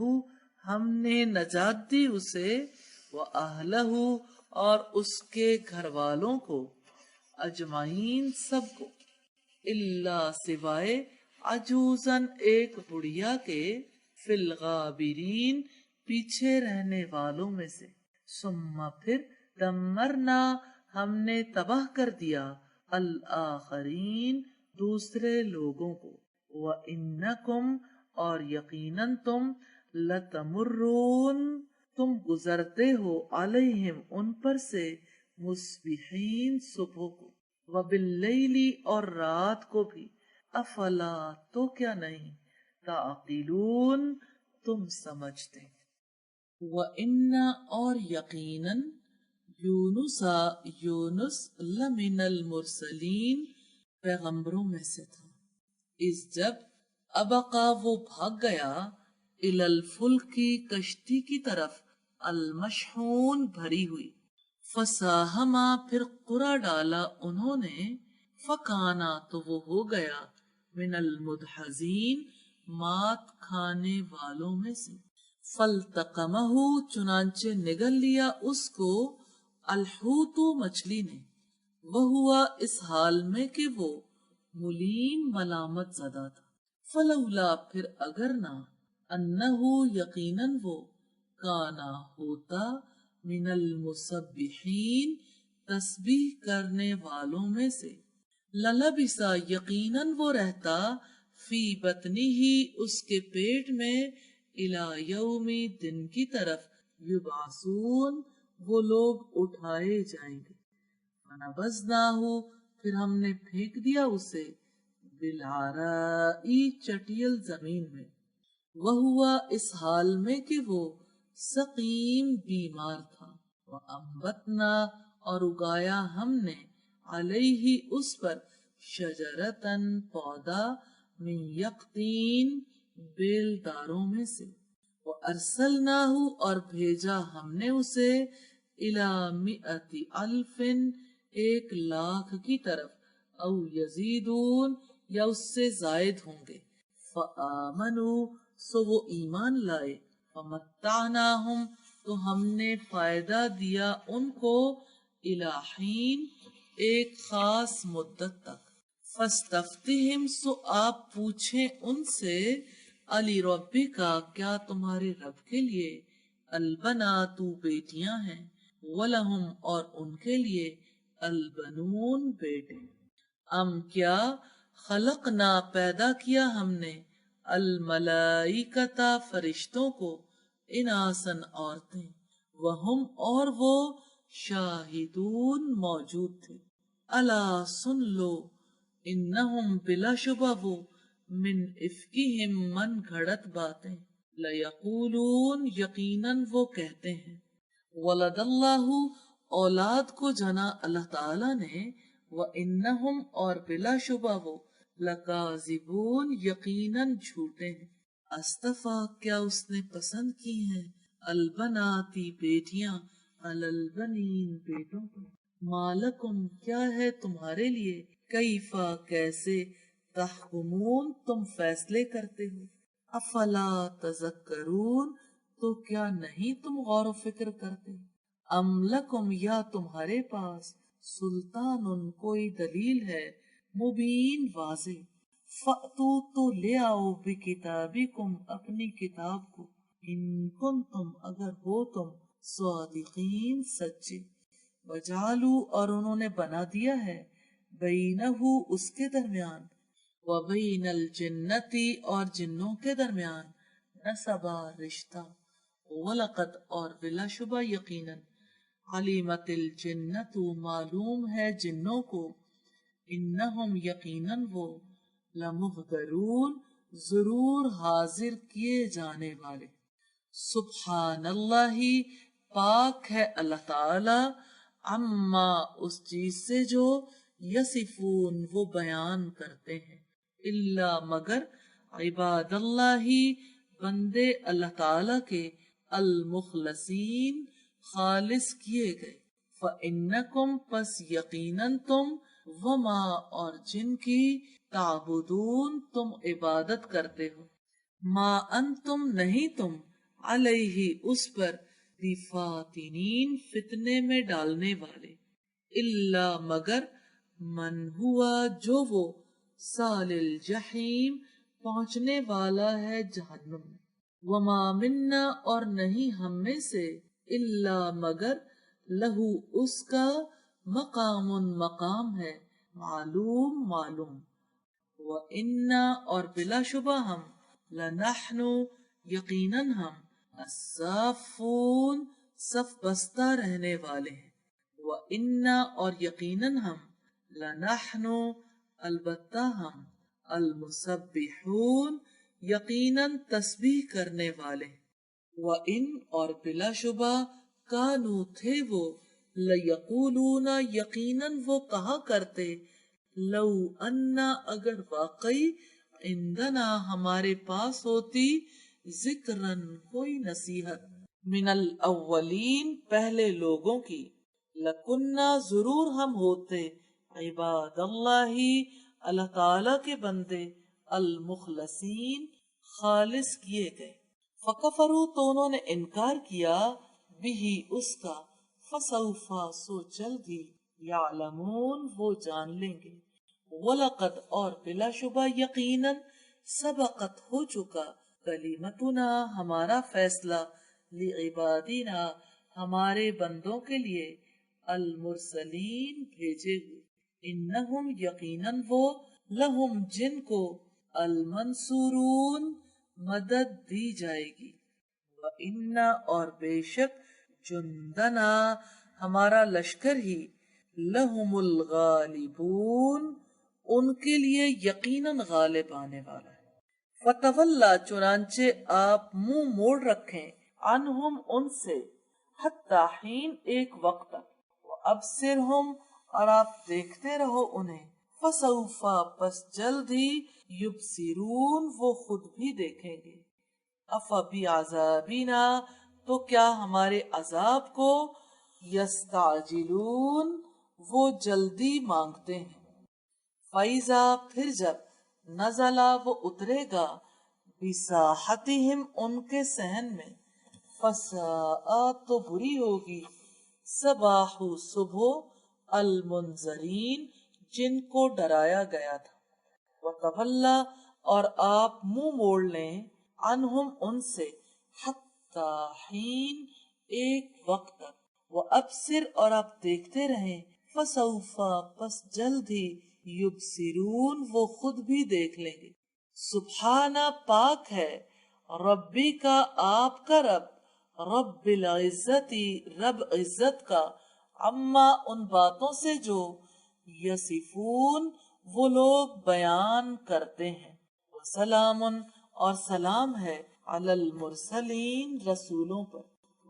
ہم نے نجات دی اسے، وَأَهْلَهُ اور اس کے گھر والوں کو، اجمعین سب کو، الا سوائے، عجوزن ایک بڑھیا کے، فی الغابرین پیچھے رہنے والوں میں سے، ثم پھر، دمرنا ہم نے تباہ کر دیا، الآخرین دوسرے لوگوں کو، وَإِنَّكُمْ اور یقیناً تم، لَتَمُرُّونَ تم گزرتے ہو، علیہم ان پر سے، مصبحین صبح کو، وَبِاللَّيْلِ اور رات کو بھی، افلا تو کیا نہیں، تعقلون تم سمجھتے، وَإِنَّ اور یقیناً، یونس لمن المرسلین پیغمبروں میں سے تھا، اس جب، ابقا وہ بھاگ گیا، الی الفلک کشتی کی طرف، المشحون بھری ہوئی، فساہما پھر قرعہ ڈالا انہوں نے، فکانا تو وہ ہو گیا، من المدحضین مات کھانے والوں میں سے، فالتقمہ چنانچہ نگل لیا اس کو، الحوت مچھلی نے، وہوا اس حال میں کہ وہ، ملیم ملامت زدہ تھا، فلولا پھر اگر نہ، انہو یقیناً وہ، کانا ہوتا، من المسبحین تسبیح کرنے والوں میں سے، للبسا یقیناً وہ رہتا، فی بطنی ہی اس کے پیٹ میں، الی یومی دن کی طرف، یبعثون وہ لوگ اٹھائے جائیں گے، فنبذناہ پھر ہم نے پھینک دیا اسے، بالعرائی چٹیل زمین میں، وہوا اس حال میں کہ وہ، سقیم بیمار تھا، وانبتنا اور اگایا ہم نے، علیہ اس پر، شجرتن پودا، من یقطین بیلداروں میں سے، وارسلناہ اور بھیجا ہم نے اسے، الی مئۃ الف 1,00,000 کی طرف، او یزیدون یا اس سے زائد ہوں گے، فآمنوا سو وہ ایمان لائے، فمتعناہم تو ہم نے فائدہ دیا ان کو الہین ایک خاص مدت تک. فاستفتہم سو آپ پوچھیں ان سے علی ربی کا کیا تمہارے رب کے لیے البنات بیٹیاں ہیں ولہم اور ان کے لیے البنون بیٹے. ام کیا خلقنا پیدا کیا ہم نے الملائکتا فرشتوں کو اناسن عورتیں وہم اور وہ شاہدون موجود تھے. الا سن لو انہم بلا شبہ وہ من افکہم من گھڑت باتیں لیقولون یقیناً وہ کہتے ہیں ولد اللہ اولاد کو جنا اللہ تعالی نے وانہم اور بلا شبہ وہ لکاذبون یقیناً جھوٹے ہیں. استفا کیا اس نے پسند کی ہیں البناتی بیٹیاں علی البنین بیٹوں پر. مالکم کیا ہے تمہارے لیے کیفا کیسے تحکمون تم فیصلے کرتے ہو. افلا تذکرون تو کیا نہیں تم غور و فکر کرتے. ام لکم یا تمہارے پاس سلطان کوئی دلیل ہے مبین واضح. فأتو تو لے آؤ بکتابکم اپنی کتاب کو ان کنتم اگر ہو تم صادقین سچے. وجعلوا اور انہوں نے بنا دیا ہے بینہو اس کے درمیان وبین الجنتی اور جنوں کے درمیان نسبا رشتہ. ولقد اور بلا شبہ یقیناً علمت الجنت معلوم ہے جنوں کو انہم یقیناً وہ لمحضرون ضرور حاضر کیے جانے والے. سبحان اللہ پاک ہے اللہ تعالی عما اس چیز سے جو یصفون وہ بیان کرتے ہیں. الا مگر عباد اللہ بندے اللہ تعالی کے المخلصین خالص کیے گئے. فإنکم پس یقیناً تم وما اور جن کی تعبدون تم عبادت کرتے ہو ما انتم نہیں تم علیہ اس پر بفاتنین فتنے میں ڈالنے والے. الا مگر من ہوا جو وہ سال الجحیم پہنچنے والا ہے جہنم میں. وما منا اور نہیں ہم میں سے الا مگر لہو اس کا مقام مقام ہے معلوم معلوم. وَإِنَّا اور بلا شبہ ہم لَنَحْنُ یقیناً ہم الصافون صف بستہ رہنے والے ہیں. وَإِنَّا اور یقیناً ہم لَنَحْنُ البتہ ہم المسبحون یقیناً تسبیح کرنے والے. وَإِن اور بلا شبہ کانو تھے وہ لیقولون یقیناً وہ کہا کرتے لو انا اگر واقعی عندنا ہمارے پاس ہوتی ذکرن کوئی نصیحت من الاولین پہلے لوگوں کی لکنہ ضرور ہم ہوتے عباد اللہ اللہ تعالی کے بندے المخلصین خالص کیے گئے. فکفروا تو انہوں نے انکار کیا بھی اس کا فسوفا سو جلد ہی یعلمون وہ جان لیں گے. وَلَقَدْ اور بلا شبہ یقیناً سبقت ہو چکا کلمتنا ہمارا فیصلہ لعبادنا ہمارے بندوں کے لیے المرسلین بھیجے ہوئے. انہم یقیناً وہ لہم جن کو المنصورون مدد دی جائے گی. وَإِنَّا اور بے شک جندنا ہمارا لشکر ہی لہم الغالبون ان کے لیے یقیناً غالب آنے والا ہے. فتولا چنانچہ آپ منہ موڑ رکھیں عنہم ان سے حتی حین ایک وقت تک. وابصرہم اور آپ دیکھتے رہو انہیں فسوفا پس جلد ہی یبصرون وہ خود بھی دیکھیں گے. افبعذابنا تو کیا ہمارے عذاب کو یستعجلون وہ جلدی مانگتے ہیں. فَإِذَا پھر جب نزلہ وہ اترے گا بساحتہم ان کے صحن میں فساء تو بری ہوگی صباح صبح المنذرین جن کو ڈرایا گیا تھا، وتولا اور آپ منہ موڑ لیں عنہم ان سے حتی حین ایک وقت تک، وابصر اور آپ دیکھتے رہیں فسوف پس جلد ہی یبصرون وہ خود بھی دیکھ لیں گے۔ سبحانہ پاک ہے ربی کا آپ کا رب، رب العزتی رب عزت کا، اما ان باتوں سے جو یصفون وہ لوگ بیان کرتے ہیں، وسلام اور سلام ہے علی المرسلین رسولوں پر،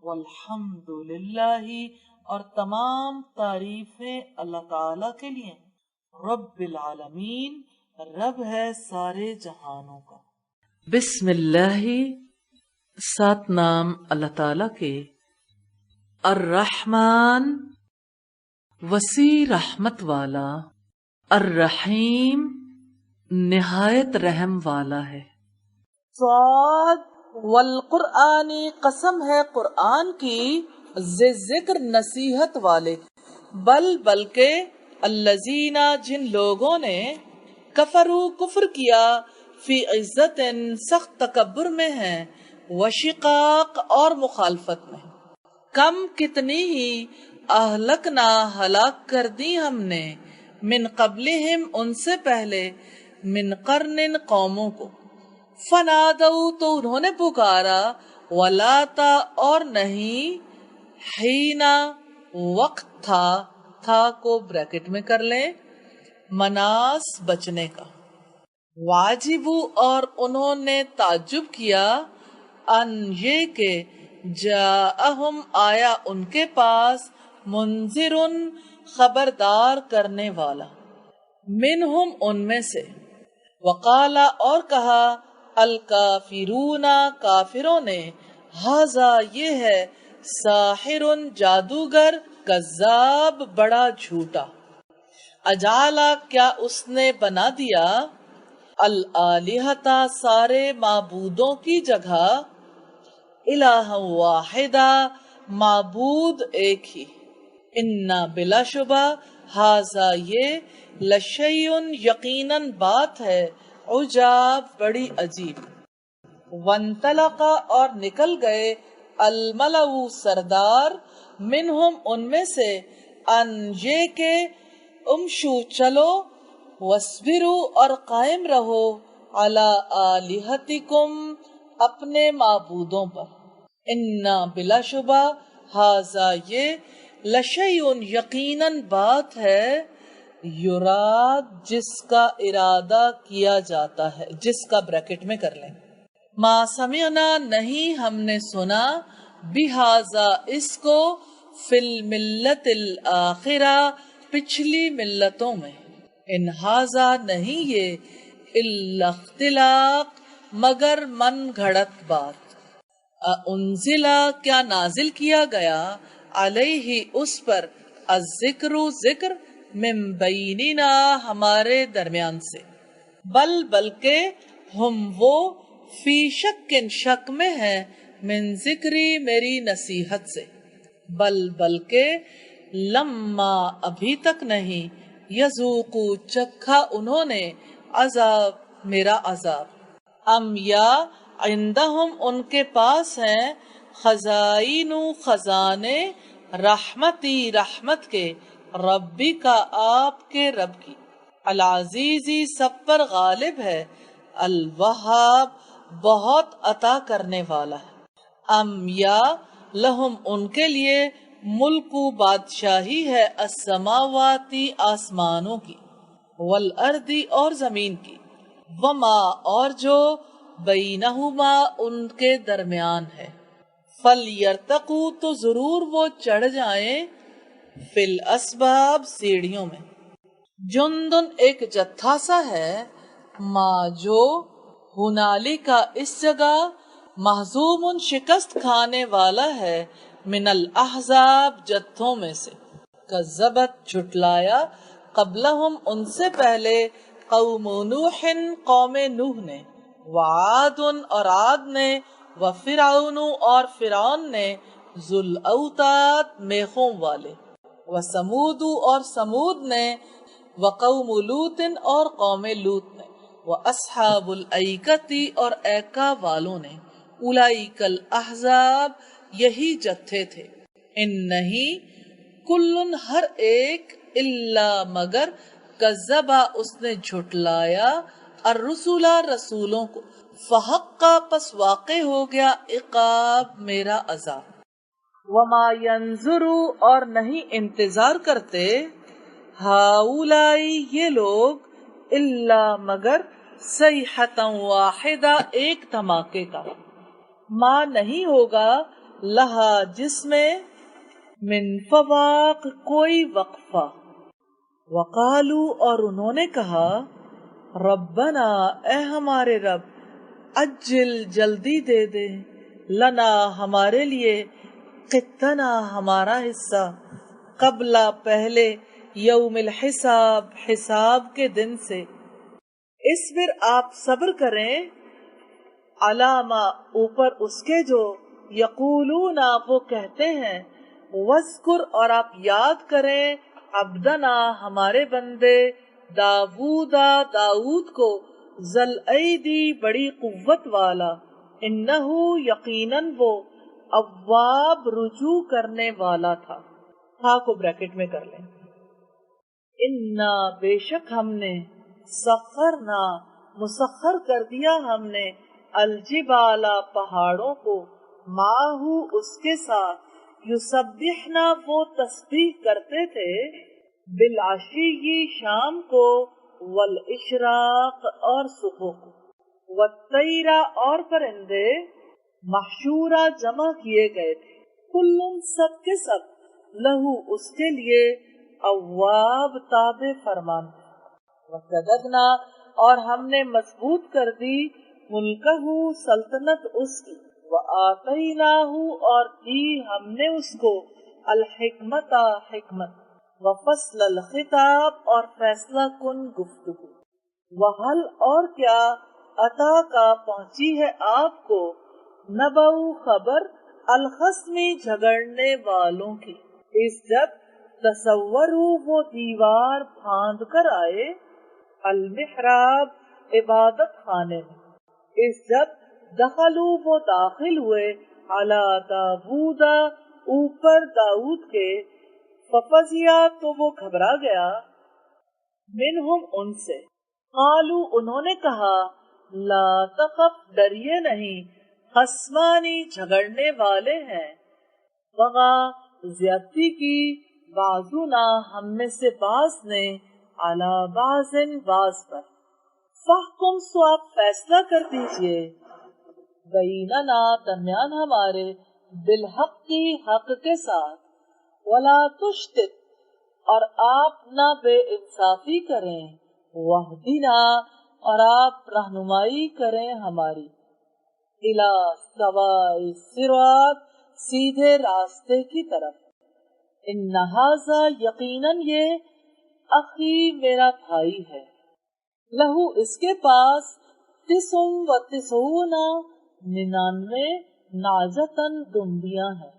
والحمد للہ اور تمام تعریفیں اللہ تعالی کے لیے، رب العالمین رب ہے سارے جہانوں کا۔ بسم اللہ، سات نام اللہ تعالی کے، الرحمن وسیع رحمت والا، الرحیم نہایت رحم والا ہے۔ صاد والقرآنی قسم ہے قرآن کی، ذکر نصیحت والے، بلکہ الذین جن لوگوں نے کفرو کفر کیا، فی عزت سخت تکبر میں ہیں، وشقاق اور مخالفت میں، کم کتنی ہی اہلکنا ہلاک کر دی ہم نے، من قبلہم ان سے پہلے، من قرن قوموں کو، فنادو تو انہوں نے پکارا، ولاتا اور نہیں، حینا وقت تھا کو بریکٹ میں کر لیں، مناس بچنے کا، واجبو اور انہوں نے تعجب کیا، ان یہ کہ جاءہم آیا ان کے پاس، منذرن خبردار کرنے والا، منہم ان میں سے، وقالا اور کہا، الکافرون کافروں نے، ھذا یہ ہے، ساحر جادوگر، کذاب بڑا جھوٹا، اجالا کیا اس نے بنا دیا، الآلہۃ سارے معبودوں کی جگہ، الہ واحدہ معبود ایک ہی، انا بلا شبہ، ھذا یہ، لشیء یقیناً بات ہے، عجاب بڑی عجیب، وانطلق اور نکل گئے، الملأ سردار، منہم ان میں سے، ان یہ کہ، امشو چلو، واسبرو اور قائم رہو، علی آلہتکم اپنے معبودوں پر، انا بلا شبہ، ھذا یہ، لشیء یقیناً بات ہے، یراد جس کا ارادہ کیا جاتا ہے، جس کا بریکٹ میں کر لیں، ما سمعنا نہیں ہم نے سنا، بہذا اس کو، فی الملت الآخرہ پچھلی ملتوں میں، ان ھذا نہیں یہ، الا اختلاق مگر من گھڑت بات، انزلہ کیا نازل کیا گیا، علیہ اس پر، الذکر ذکر، من بیننا ہمارے درمیان سے، بلکہ ہم وہ، فی شک شک میں ہیں، من ذکری میری نصیحت سے، بلکہ لما ابھی تک نہیں، یذوقو چکھا انہوں نے، عذاب میرا عذاب، ام یا عندہم ان کے پاس ہیں، خزائن خزانے، رحمتی رحمت کے، ربی کا آپ کے رب کی، العزیزی سب پر غالب ہے، الوہاب بہت عطا کرنے والا ہے، ام یا لہم ان کے لیے، ملک بادشاہی ہے، السماواتی آسمانوں کی، والارضی اور زمین کی، وما اور جو، بینہما ان کے درمیان ہے، فلیرتقوا تو ضرور وہ چڑھ جائیں، فی الاسباب سیڑھیوں میں، جندن ایک جتھا سا ہے، ما جو، ہنالکا اس جگہ، محزوم شکست کھانے والا ہے، من الاحزاب جتھوں میں سے، کذبت جھٹلایا، قبلہم ان سے پہلے، قوم نوح قوم نوح نے، وعاد اور عاد نے، و فرعون اور فرعون نے ذل اوتاد میخوں والے، و سمود اور سمود نے، و قوم لوط اور قوم لوط نے، و اصحاب الایکتی اور ایکا والوں نے، اولئک الاحزاب یہی جتھے تھے، ان نہیں کلن ہر ایک، الا مگر، کذبا اس نے جھٹلایا، الرسولہ رسولوں کو، فحقا پس واقع ہو گیا، عقاب میرا عذاب، وما ینظر اور نہیں انتظار کرتے، ہاؤلائی یہ لوگ، الا مگر، صیحتا واحدہ ایک دھماکے کا، ماں نہیں ہوگا، لہا جس میں، من فواق کوئی وقفہ، وقالو اور انہوں نے کہا، ربنا اے ہمارے رب، اجل جلدی دے دے، لنا ہمارے لیے، قطنا ہمارا حصہ، قبل پہلے، یوم الحساب حساب کے دن سے، اصبر آپ صبر کریں، علامہ اوپر اس کے جو، یقولون وہ کہتے ہیں، وذکر اور آپ یاد کریں، عبدنا ہمارے بندے، داؤد کو، ذل ایدی بڑی قوت والا، انہو یقیناً وہ، اواب رجوع کرنے والا تھا، تھا کو بریکٹ میں کر لیں، انا بے شک ہم نے، سخرنا مسخر کر دیا ہم نے، الجبالا پہاڑوں کو، ماہو اس کے ساتھ، یسبحنا وہ تسبیح کرتے تھے، بالعشی شام کو، والاشراق اور صبح کو، والطیرا اور پرندے، محشورہ جمع کیے گئے تھے، کلن سب کے سب، لہو اس کے لیے، اواب تابع فرمان، وَسَدَدْنَا اور ہم نے مضبوط کر دی، ملکہو سلطنت اس کی، وَآتَيْنَاهُ اور دی ہم نے اس کو، الحکمت حکمت، وَفَصْلَ الخطاب اور فیصلہ کن گفتگو، وَحَلْ اور کیا، عطا کا پہنچی ہے آپ کو، نبأُ خبر، الخصمی جھگڑنے والوں کی، اس جب تصوروا وہ دیوار پھاند کر آئے، المحراب عبادت خانے میں، اس جب دخلوا وہ داخل ہوئے، علی داؤد اوپر داؤد کے، ففزع تو وہ گھبرا گیا، منہم ان سے، قالوا انہوں نے کہا، لا تخف ڈریے نہیں، خصمانی جھگڑنے والے ہیں، بغا زیادتی کی، بعضنا ہم میں سے بعض نے، علی بعض بعض پر، فحکم سو آپ فیصلہ کر دیجئے، بیننا درمیان ہمارے، بالحق کی حق کے ساتھ، ولا تشتت اور آپ نہ بے انصافی کریں، وہدنا اور آپ رہنمائی کریں ہماری، الی سواء الصراط سیدھے راستے کی طرف، ان ھذا یقیناً یہ، اخی میرا بھائی ہے، لہو اس کے پاس، 99 99 ناجتن دمبیاں ہیں،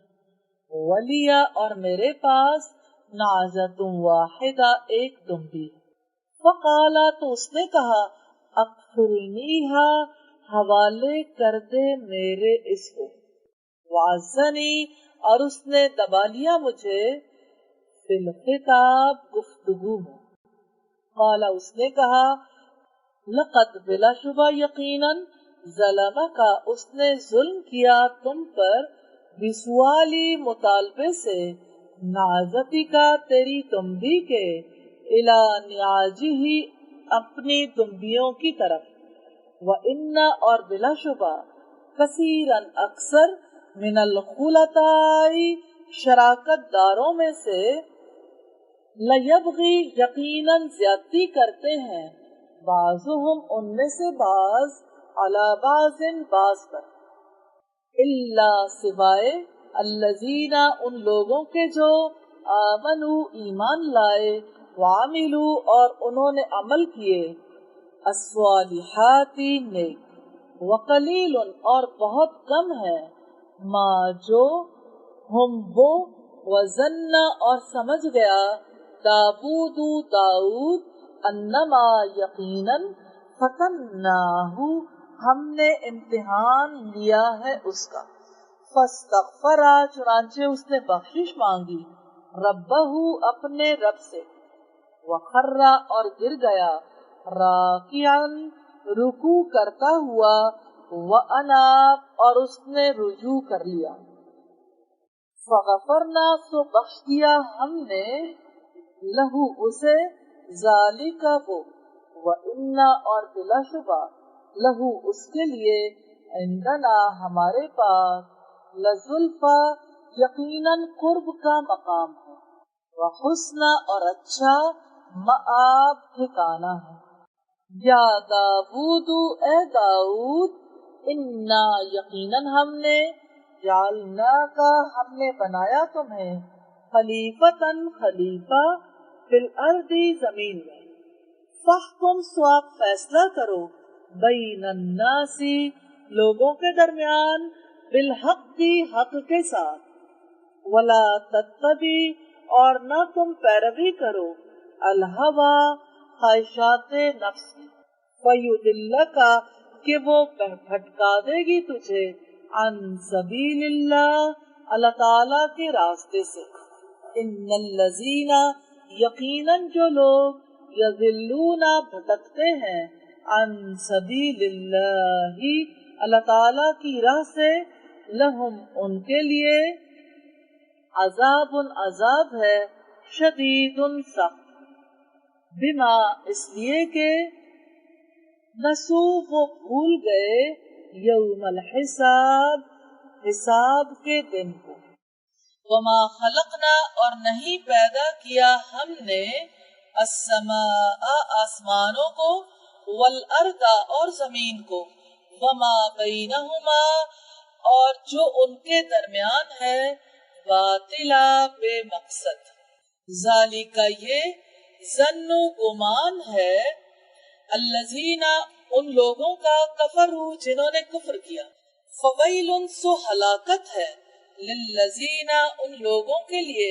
ولیا اور میرے پاس، ناجت واحدہ ایک دمبی، فقالا تو اس نے کہا، اکفلنیہا حوالے کر دے میرے اس کو، وعزنی اور اس نے دبا لیا مجھے، فی الخطاب گفتگو میں، قالا اس نے کہا، لقد بلا شبہ یقیناً، ظلمک اس نے ظلم کیا تم پر، بسوالی مطالبے سے، نعجتی کا تیری دمبی کے، الی نعاجہ اپنی دمبیوں کی طرف، وَإِنَّ اور بلا شبہ، کثیراً اکثر، من الخلطاء شراکت داروں میں سے، لیبغی یقیناً زیادتی کرتے ہیں، بعضهم ان میں سے بعض، علی بعض بعض پر، الا سوائے، الذین ان لوگوں کے جو، آمنوا ایمان لائے، وعملوا اور انہوں نے عمل کیے، الصالحات نیک، وقلیل اور بہت کم ہے، ما جو، ہم وہ، وزن اور سمجھ گیا، داؤد انما یقیناً، فتناہ ہم نے امتحان لیا ہے اس کا، فاستغفر چنانچہ اس نے بخشش مانگی، ربہ اپنے رب سے، وخر اور گر گیا، راکعا رکوع کرتا ہوا، واناب اور اس نے رجوع کر لیا، فغفرنا سو بخش دیا ہم نے، لہو اسے، ذالک وہ، وَإِنَّا اور بلا شبہ، لہو اس کے لیے، عندنا ہمارے پاس، لزلفا یقیناً قرب کا مقام ہے، وحسن اور اچھا مآب ٹھکانہ ہے، یا داود اے داود، انا یقیناً ہم نے، جعلنا کا ہم نے بنایا تمہیں، خلیفتاً خلیفہ، فی الارض زمین میں، فاحکم سو آپ فیصلہ کرو، بین الناس لوگوں کے درمیان، بالحق حق کے ساتھ، ولا تتبع اور نہ تم پیروی کرو، الہوا خواہشات نفس کی، فیضلک کہ وہ بھٹکا دے گی تجھے، عن سبیل اللہ تعالیٰ کے راستے سے، ان الذین یقیناً جو لوگ، یضلون بھٹکتے ہیں، عن سبیل اللہ تعالیٰ کی راہ سے، لہم ان کے لیے، عذاب ہے، شدید سخت، بما اس لیے کہ، نسو وہ بھول گئے، یوم الحساب حساب کے دن کو، وما خلقنا اور نہیں پیدا کیا ہم نے، السماء آسمانوں کو، والارض اور زمین کو، وما بینہما اور جو ان کے درمیان ہے، باطلا بے مقصد، ذالک یہ، ظن گمان ہے، الذین ان لوگوں کا، کفروا جنہوں نے کفر کیا، فویل سو ہلاکت ہے، للذین ان لوگوں کے لیے،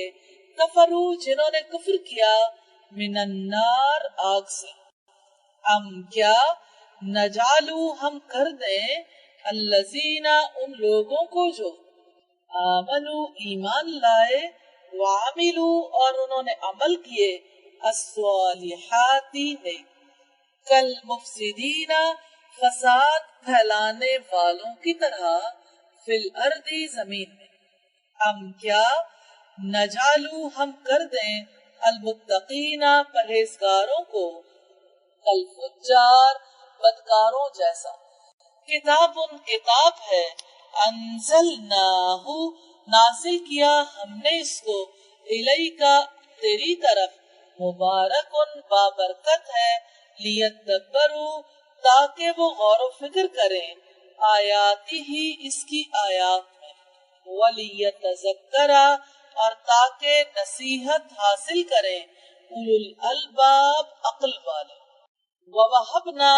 کفروا جنہوں نے کفر کیا، من النار آگ سے، ام کیا، نجعلو ہم کر دیں، الذین ان لوگوں کو جو، آمنو ایمان لائے، وعملو اور انہوں نے عمل کیے، الصالحات نیک، کل مفسدین فساد پھیلانے والوں کی طرح، فی الارض زمین میں، ہم کیا، نجعلو ہم کر دیں، المتقین پرہیزگاروں کو، کل فجار بدکاروں جیسا، کتاب کتاب ہے، انزلناہ نازل کیا ہم نے اس کو، الیکا تیری طرف، مبارکن بابرکت ہے، لیدبروا تاکہ وہ غور و فکر کریں، آیاتی ہی اس کی آیات میں، ولیتذکرا اور تاکہ نصیحت حاصل کریں، اولو الالباب عقل والے، ووہبنا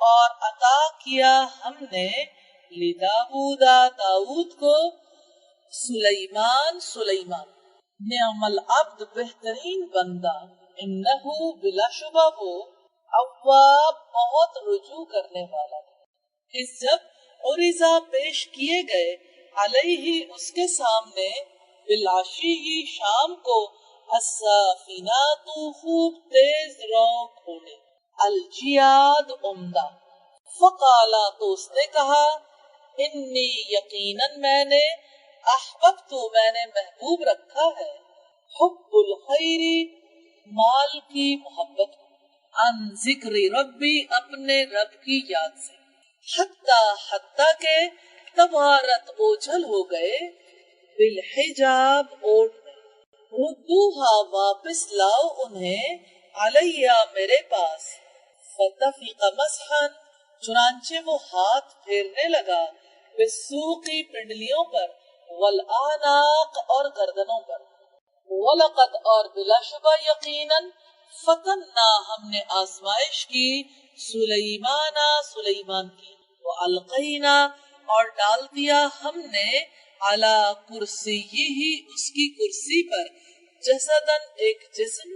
اور عطا کیا ہم نے، لداود داود کو، سلیمان نعم العبد بہترین بندہ، انہو بلا شبہ وہ، اواب بہت رجوع کرنے والا ہے، اس جب عرضہ پیش کیے گئے، علیہ اس کے سامنے، بالعشی شام کو، الصافنات خوب تیز رو گھوڑے، الجیاد عمدہ، فقالا تو اس نے کہا، انی یقیناً میں نے، احببت میں نے محبوب رکھا ہے، حب الخیر مال کی محبت، عن ذکر ربی اپنے رب کی یاد سے، حتی کہ تبارت اوجھل ہو گئے، بالحجاب اوٹ میں، ردوہا واپس لاؤ انہیں، علیہ میرے پاس، فتفق مسحن چنانچہ وہ ہاتھ پھیرنے لگا، بالسوقی پنڈلیوں پر، والآناق اور گردنوں پر، وَلَقَدْ اور بلا شبہ یقیناً، فتنہ ہم نے آزمائش کی، سلیمان کی، وَأَلْقَيْنَا اور ڈال دیا ہم نے عَلَى كُرْسِيِّهِ اس کی کرسی پر جسدن ایک جسم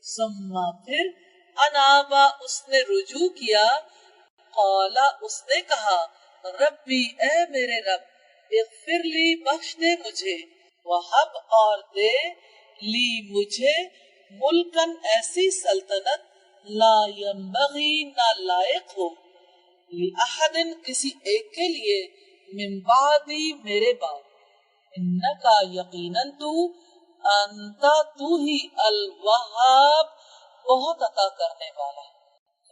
ثم پھر انابا اس نے رجوع کیا قالا اس نے کہا ربی اے میرے رب اغفر لی بخش دے مجھے وہب اور دے لی مجھے ملکن ایسی سلطنت لا ينبغی نہ لائق ہو لأحد کسی ایک کے لیے من بعدی میرے بعد انکا یقیناً تو انتا تو ہی الوہاب بہت عطا کرنے والا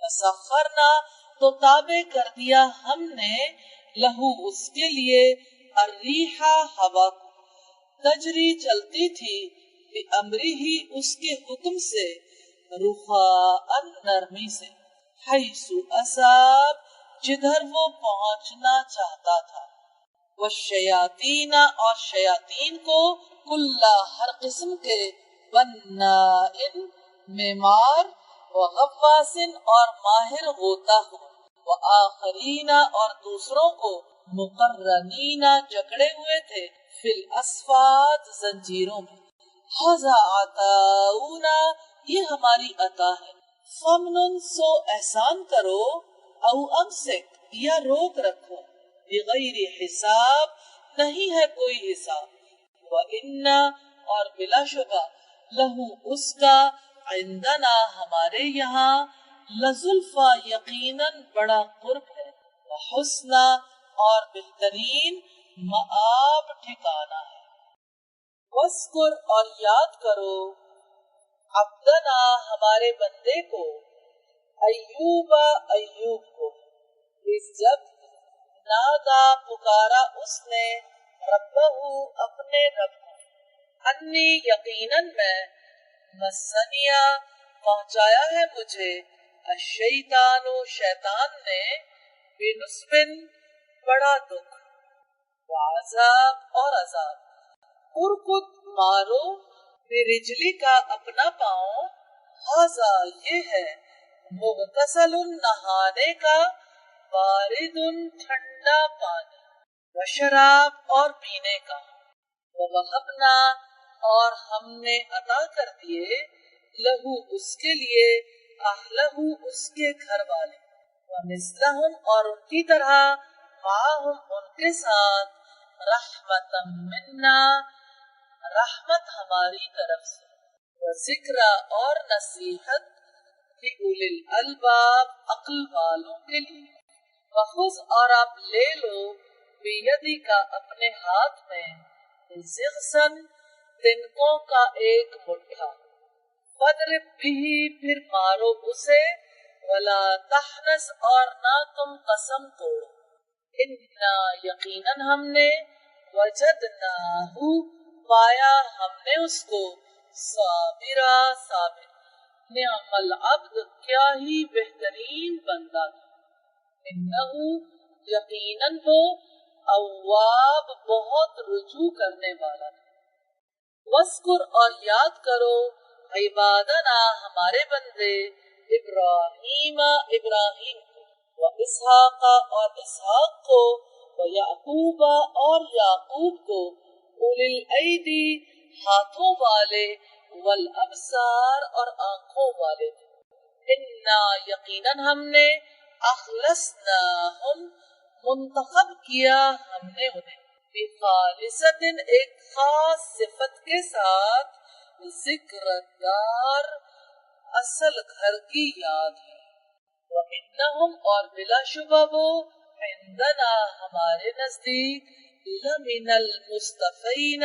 فسخرنا تو تابع کر دیا ہم نے لہو اس کے لیے الریحہ ہوا تجری چلتی تھی بامری ہی اس کے حکم سے رخاء نرمی سے حیث اصاب جدھر وہ پہنچنا چاہتا تھا والشیاطین اور شیاطین کو کلا ہر قسم کے بنائن معمار وغواسن اور ماہر غوطہ ہو وآخرین اور دوسروں کو مقرنین جکڑے ہوئے تھے فی الاسفاد زنجیروں میں ھذا عطاؤنا یہ ہماری عطا ہے فمنن سو احسان کرو او امسک یا روک رکھو بغیر حساب نہیں ہے کوئی حساب وَإِنَّا اور بلا شبہ لہو اس کا عندنا ہمارے یہاں لزلفا یقیناً بڑا قرب ہے وحسنا اور بہترین مآب ٹھکانہ ہے وَاذْكُرْ اور یاد کرو عبدنا ہمارے بندے کو ایوب کو اس جب نادا پکارا اس نے ربہ اپنے رب کو انی یقیناً میں مسنیا پہنچایا ہے مجھے الشیطان شیطان نے بنصب بڑا دکھ وعذاب اور عذاب ارکض مارو برجلی کا اپنا پاؤں ھذا یہ ہے مغتسل نہانے کا بارد ٹھنڈا پانی وشراب اور پینے کا ووہبنا اور ہم نے عطا کر دیے لہو اس کے لیے اہلہو اس کے گھر والے ومثلہم اور ان کی طرح معاہم ان کے ساتھ رحمتا منا رحمت ہماری طرف سے وذکرى اور نصیحت لأولی الالباب عقل والوں کے لیے وخذ اور آپ لے لو بیدی کا اپنے ہاتھ میں زغسن تنکوں کا ایک مٹھا فضرب بھی پھر مارو اسے ولا تحنس اور نہ تم قسم توڑو انا یقیناً ہم نے وجدناہ پایا ہم نے اس کو صابرا صابر نعم العبد کیا ہی بہترین بندہ تھا انہو یقیناً وہ اواب بہت رجوع کرنے والا تھا وذکر اور یاد کرو عبادنا ہمارے بندے ابراہیم کو و اسحاق اور اسحاق کو و یعقوب اور یعقوب کو اولی الایدی ہاتھوں والے والابصار اور آنکھوں والے انا یقیناً ہم نے اخلصناہم منتخب کیا ہم نے انہیں بخالصۃ ایک خاص صفت کے ساتھ ذکر دار اصل گھر کی یاد ہے وانہم اور بلا شبہ وہ عندنا ہمارے نزدیک لمن المصطفین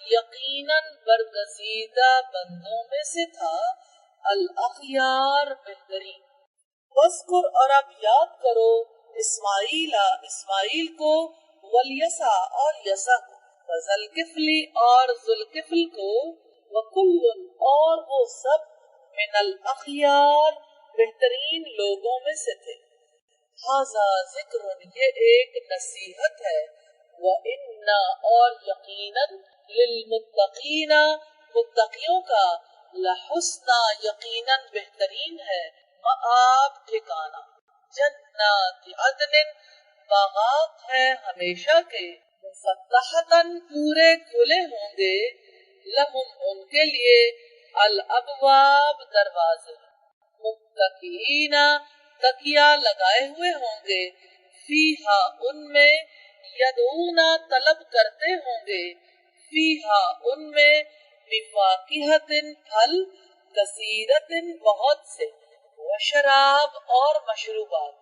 یقیناً برگزیدہ بندوں میں سے تھا الاخیار بہترین وذکر اور اب یاد کرو اسماعیل کو والیسع اور یسع کو وذوالکفل اور ذوالکفل کو وکل اور وہ سب من الاخیار بہترین لوگوں میں سے تھے ھذا ذکر یہ ایک نصیحت ہے وَإِنَّا اور یقیناً للمتقین متقیوں کا لحسنہ یقیناً بہترین ہے مآب ٹھکانہ جنات عدن باغات ہے ہمیشہ کے، مفتحتن پورے کھلے ہوں گے، لہم ان کے لیے، الابواب دروازے، متکئین تکیا لگائے ہوئے ہوں گے، فیہا ان میں، یدعون طلب کرتے ہوں گے، فیہا ان میں، بفاکہۃ پھل، کثیرۃ بہت سے، وشراب اور مشروبات،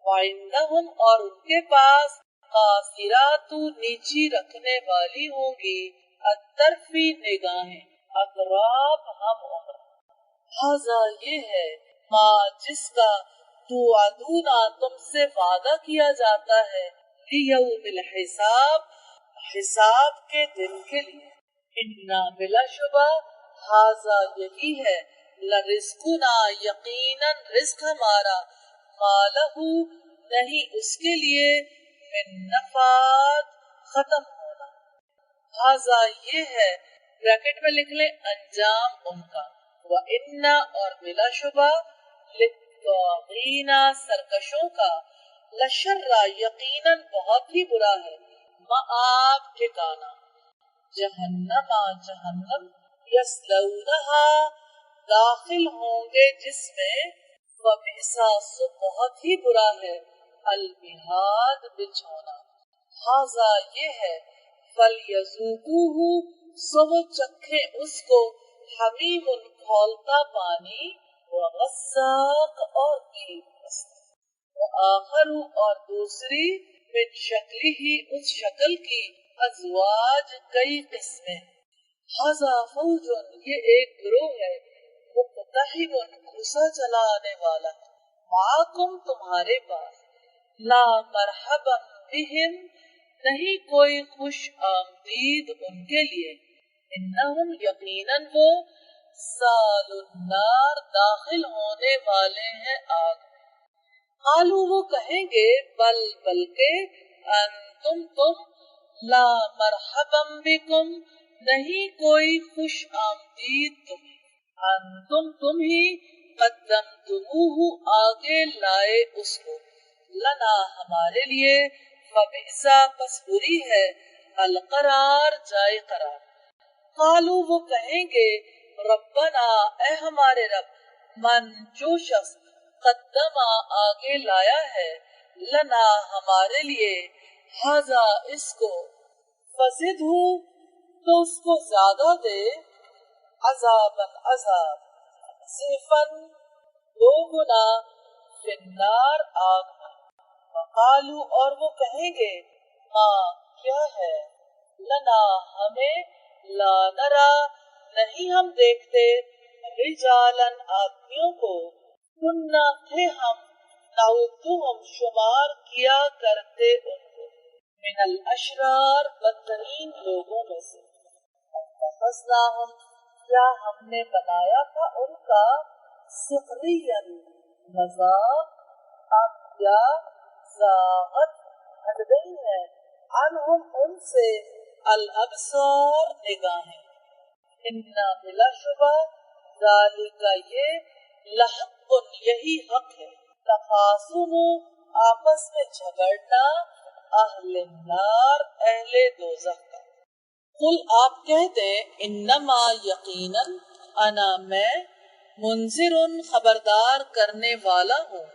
وعندہم اور ان کے پاس، قاصرات نیچی رکھنے والی ہوں گی، الطرفی نگاہیں، اطراف ہم عمر، ہذا یہ ہے، ماں جس کا توعدون تم سے وعدہ کیا جاتا ہے، لیوم الحساب حساب کے دن کے لیے، انا بلا شبہ، ہذا یہی ہے، لرزقنا یقیناً رزق ہمارا، مالہ نہیں اس کے لیے، من نفاد ختم ہونا، ہذا یہ ہے، بریکٹ میں لکھ لیں انجام ان کا، وَإِنَّ اور بلا شبہ، لِلطَّاغِينَ سرکشوں کا، لشر یقیناً بہت ہی برا ہے، مآب ٹھکانہ، جہنم جہنم، یصلونہا داخل ہوں گے جس میں، وبئس سو بہت ہی برا ہے، المہاد بچھونا، ہذا یہ ہے، فلیذوقوہ سو وہ چکھیں اس کو، حمیم کھولتا پانی، وغساق اور پیپ، وآخر اور دوسری، من شکلی ہی اس شکل کی، ازواج کئی قسمیں، ھذا فوج یہ ایک گروہ ہے، مقتحم گھسا چلانے والا، معاکم تمہارے پاس، لا مرحبا بہم نہیں کوئی خوش آمدید ان کے لیے، انہم یقیناً وہ، سال النار داخل ہونے والے ہیں آگ میں، قالو وہ کہیں گے، بلکہ انتم تم، لا مرحبا بکم نہیں کوئی خوش آمدید تمہیں، تم ہی، قدمتموہ آگے لائے اس کو، لنا ہمارے لیے، فبئسا پس بری ہے، القرار جائے قرار، قالو وہ کہیں گے، ربنا اے ہمارے رب، من جو شخص، قدما آگے لایا ہے، لنا ہمارے لیے، ھذا اس کو، فزدہ تو اس کو زیادہ دے، عذاباً عذاب، ضعفاً دو گنا، فی النار آگ میں، وقالو اور وہ کہیں گے، ہاں کیا ہے، لنا ہمیں، لا نرا نہیں ہم دیکھتے، رجالاً آدمیوں کو، کننا تھے ہم، نعدہم شمار کیا کرتے ان کو، من الاشرار بدترین لوگوں میں سے، اتخذناہم کیا ہم نے بنایا تھا ان کا، سخریا مذاق، ام یا زاغت ہٹ گئی ہے، عنہم ان سے، الابصار نگاہیں، انا بلا شبہ، ذالک یہ، لحق یہی حق ہے، تخاصم آپس میں جھگڑنا، اہل النار اہل دوزخ کا، قل آپ کہہ دیں، انما یقیناً، انا میں، منذر خبردار کرنے والا ہوں،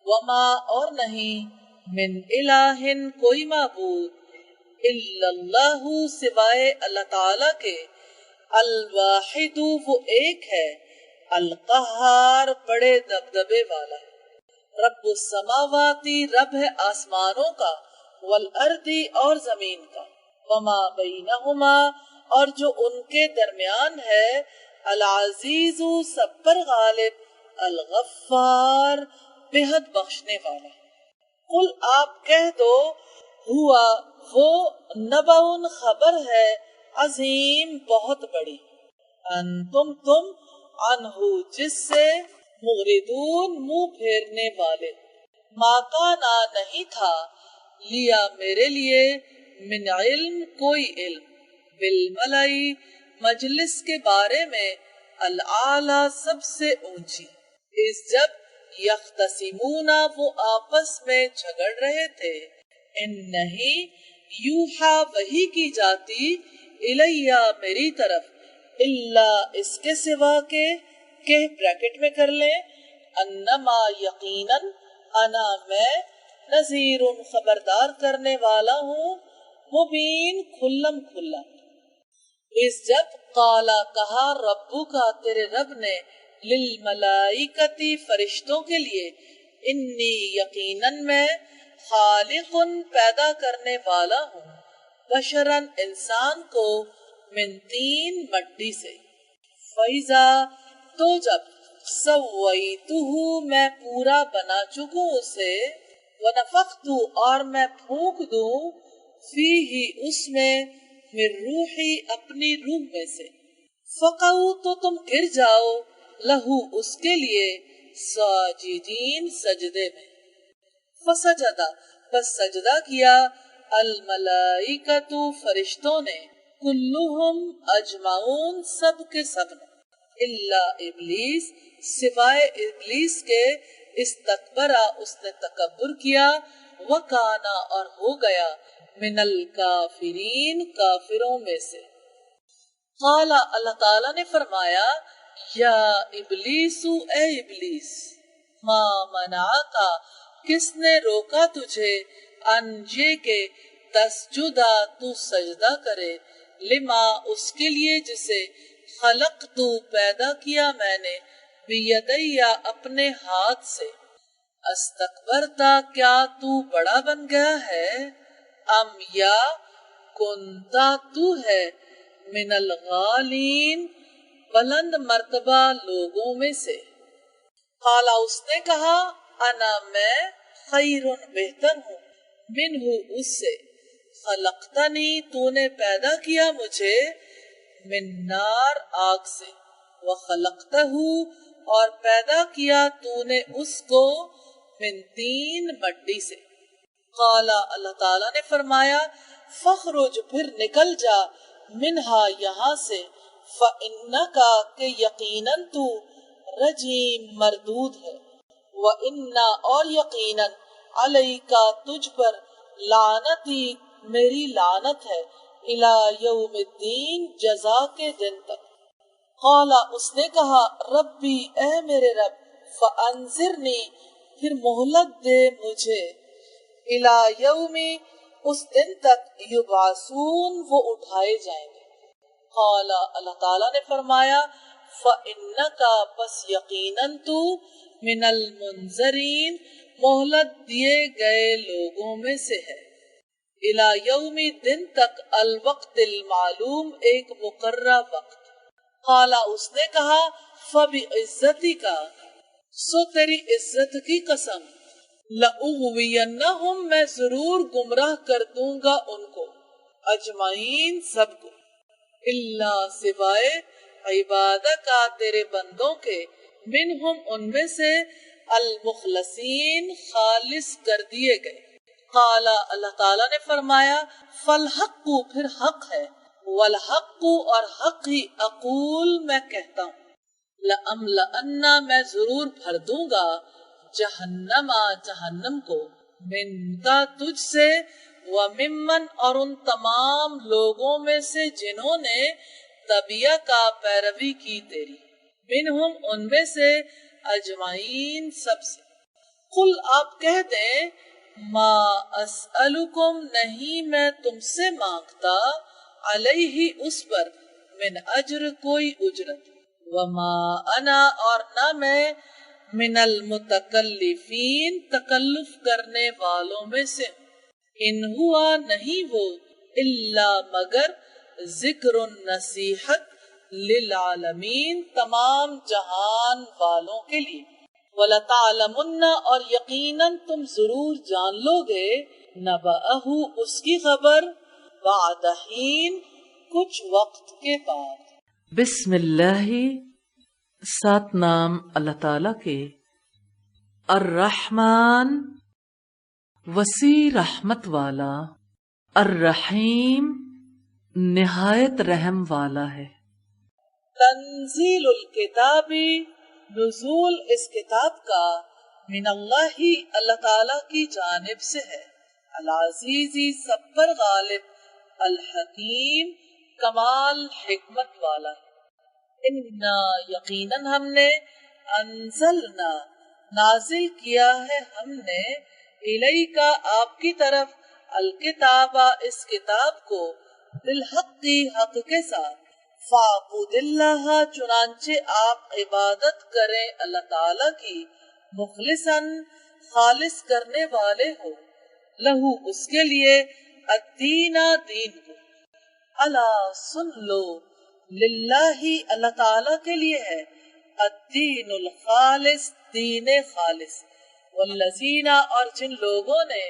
وما اور نہیں، من الہ کوئی معبود، الا اللہ سوائے اللہ تعالی کے، الواحد وہ ایک ہے، القہار بڑے دبدبے والا ہے، رب السماواتی رب ہے آسمانوں کا، والارضی اور زمین کا، وما بینہما اور جو ان کے درمیان ہے، العزیز سب پر غالب، الغفار بے حد بخشنے والا، قل آپ کہہ دو، ہوا وہ، نبعٌ خبر ہے، عظیم بہت بڑی، انتم تم، عنہ جس سے، مغردون منہ پھیرنے والے، ما کانا نہیں تھا، لیا میرے لیے، من علم کوئی علم، بالملائی مجلس کے بارے میں، العالی سب سے اونچی، اس جب یختصمون وہ آپس میں جھگڑ رہے تھے، ان نہیں یوحا وحی کی جاتی الیہ میری طرف اللہ اس کے سوا کے کہ بریکٹ میں کر لیں انما یقیناً انا میں نذیر خبردار کرنے والا ہوں مبین کھلم کھلا اس جب قالا کہا ربو کا تیرے رب نے للملائکتی فرشتوں کے لیے انی یقیناً میں خالق پیدا کرنے والا ہوں بشرن انسان کو من طین مٹی سے فیضا تو جب سویتہ میں پورا بنا چکوں اسے ونفخت اور میں پھونک دوں فیہ اس میں من روحی اپنی روح میں سے فقعوا تو تم گر جاؤ لہو اس کے لیے ساجدین سجدے میں فسجدہ بس سجدہ کیا الملائکۃ فرشتوں نے کلہم اجمعون سب کے سب نے الا ابلیس سوائے ابلیس کے استکبرا اس نے تکبر کیا وکانا اور ہو گیا من الکافرین کافروں میں سے قال اللہ تعالیٰ نے فرمایا یا ابلیس اے ابلیس ما منعکا کس نے روکا تجھے ان یہ کہ تسجدہ تو سجدہ کرے لما اس کے لیے جسے خلق تو پیدا کیا میں نے بیدیا اپنے ہاتھ سے استکبرتا کیا تو بڑا بن گیا ہے ام یا کنتا تو ہے من الغالین بلند مرتبہ لوگوں میں سے قالا اس نے کہا انا میں خیر بہتر ہوں منہ اس سے خلقتنی تو نے پیدا کیا مجھے من نار آگ سے وخلقتہ اور پیدا کیا تو نے اس کو من طین مٹی سے قالا اللہ تعالیٰ نے فرمایا فخرج پھر نکل جا منہا یہاں سے فَإِنَّكَ کہ یقیناً تو رجیم مردود ہے وَإِنَّا اور یقیناً عَلَيْكَ تجھ پر لعنتی میری لعنت ہے الی یوم الدین جزا کے دن تک قالا اس نے کہا ربی اے میرے رب فَأَنذِرْنِي پھر مہلت دے مجھے الی یوم اس دن تک یبعثون وہ اٹھائے جائیں گے قالا اللہ تعالیٰ نے فرمایا فَإِنَّكَ پس یقیناً تو من المنذرین مہلت دیے گئے لوگوں میں سے ہے الی یوم دن تک الوقت المعلوم ایک مقررہ وقت قالا اس نے کہا فَبِعِزَّتِكَ سو تیری عزت کی قسم لَأُغْوِيَنَّهُمْ میں ضرور گمراہ کر دوں گا ان کو اجمعین سب کو اللہ سوائے عبادت کا تیرے بندوں کے منہم ان میں سے المخلصین خالص کر دیے گئے قالا اللہ تعالیٰ نے فرمایا فالحق پھر حق ہے والحق اور حق ہی اقول میں کہتا ہوں لَأَمْلَأَنَّ میں ضرور بھر دوں گا جہنم کو من کا تجھ سے وممن اور ان تمام لوگوں میں سے جنہوں نے طبیعہ کا پیروی کی تیری منہم ان میں سے اجمعین سب سے قل آپ کہہ دیں ما اسألکم نہیں میں تم سے مانگتا علیہ اس پر من اجر کوئی اجرت وما انا اور نہ میں من المتکلفین تکلف کرنے والوں میں سے ان ہوا نہیں وہ الا مگر ذکر نصیحت للعالمین تمام جہان والوں کے لیے وَلَتَعْلَمُنَّ اور یقیناً تم ضرور جان لو گے نَبَأَهُ اس کی خبر بعد حین کچھ وقت کے بعد بسم اللہ سات نام اللہ تعالیٰ کے الرحمن وسیع رحمت والا الرحیم نہایت رحم والا ہے تنزیل الکتاب نزول اس کتاب کا من اللہ اللہ تعالیٰ کی جانب سے ہے العزیزی سب پر غالب، الحکیم کمال حکمت والا ہے۔ انا یقیناً ہم نے، انزلنا نازل کیا ہے ہم نے، الیکا آپ کی طرف، الکتاب اس کتاب کو، بالحق حق کے ساتھ، فاعبد اللہ چنانچہ آپ عبادت کریں اللہ تعالی کی، مخلصاً خالص کرنے والے ہو، لہو اس کے لیے، الدین دین کو، الا سن لو، للہ اللہ تعالی کے لیے ہے، الدین الخالص دین خالص، والذین اور جن لوگوں نے،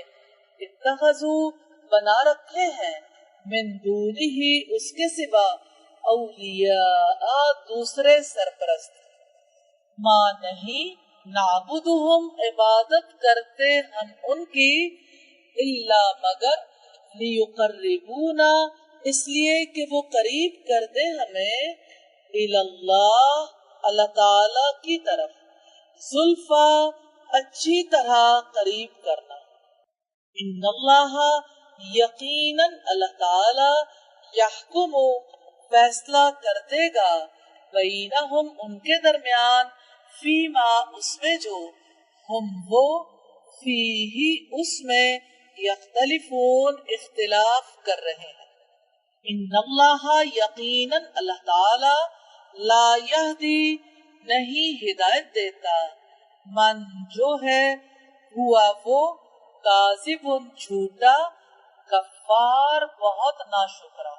اتخذوا بنا رکھے ہیں، من دونہ اس کے سوا، اولیاء دوسرے سرپرست، ماں نہیں، نعبدہم عبادت کرتے ہم ان کی، الا مگر، لیقربونا اس لیے کہ وہ قریب کر دے ہمیں، اللہ اللہ تعالی کی طرف، زلفا اچھی طرح قریب کرنا، ان اللہ یقیناً اللہ تعالی، یحکم فیصلہ کر دے گا، بینہم ان کے درمیان، فیما اس میں جو، ہم وہ، فیہی اس میں، یختلفون اختلاف کر رہے ہیں، ان اللہ یقیناً اللہ تعالی، لا یہدی نہیں ہدایت دیتا، من جو ہے، ہوا وہ، کاذب جھوٹا، کفار بہت ناشکرا،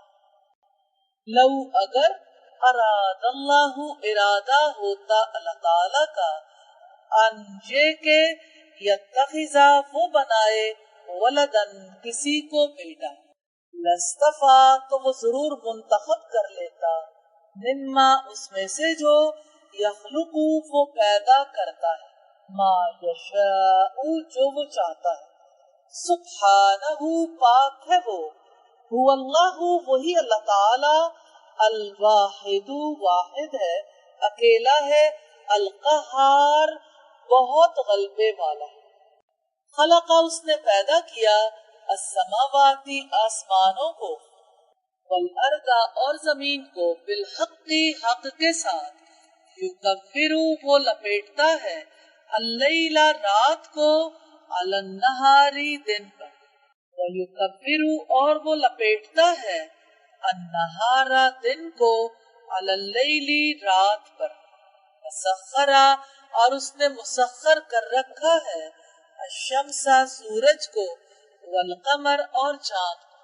لو اگر، اراد اللہ ارادہ ہوتا اللہ تعالی کا، انجے کے، یتخذا وہ بنائے، ولدن کسی کو بیٹا، لستفا تو وہ ضرور منتخب کر لیتا، مما اس میں سے جو، یخلقو وہ پیدا کرتا ہے، ما یشاء جو وہ چاہتا ہے، سبحانہ پاک ہے وہ، هو اللہ وہی اللہ تعالی، الواحد واحد ہے، اکیلا ہے، القہار بہت غلبے والا ہے، خلق اس نے پیدا کیا، السماواتی آسمانوں کو، والارض اور زمین کو، بالحق حق کے ساتھ، یکفر وہ لپیٹتا ہے، اللیل رات کو، علی النہار دن پر، وَيُكَبِّرُ اور وہ لپیٹتا ہے، النہار دن کو، علی اللیل رات پر، وَسَخَّرَ اور اس نے مسخر کر رکھا ہے، الشمس سورج کو، والقمر اور چاند کو،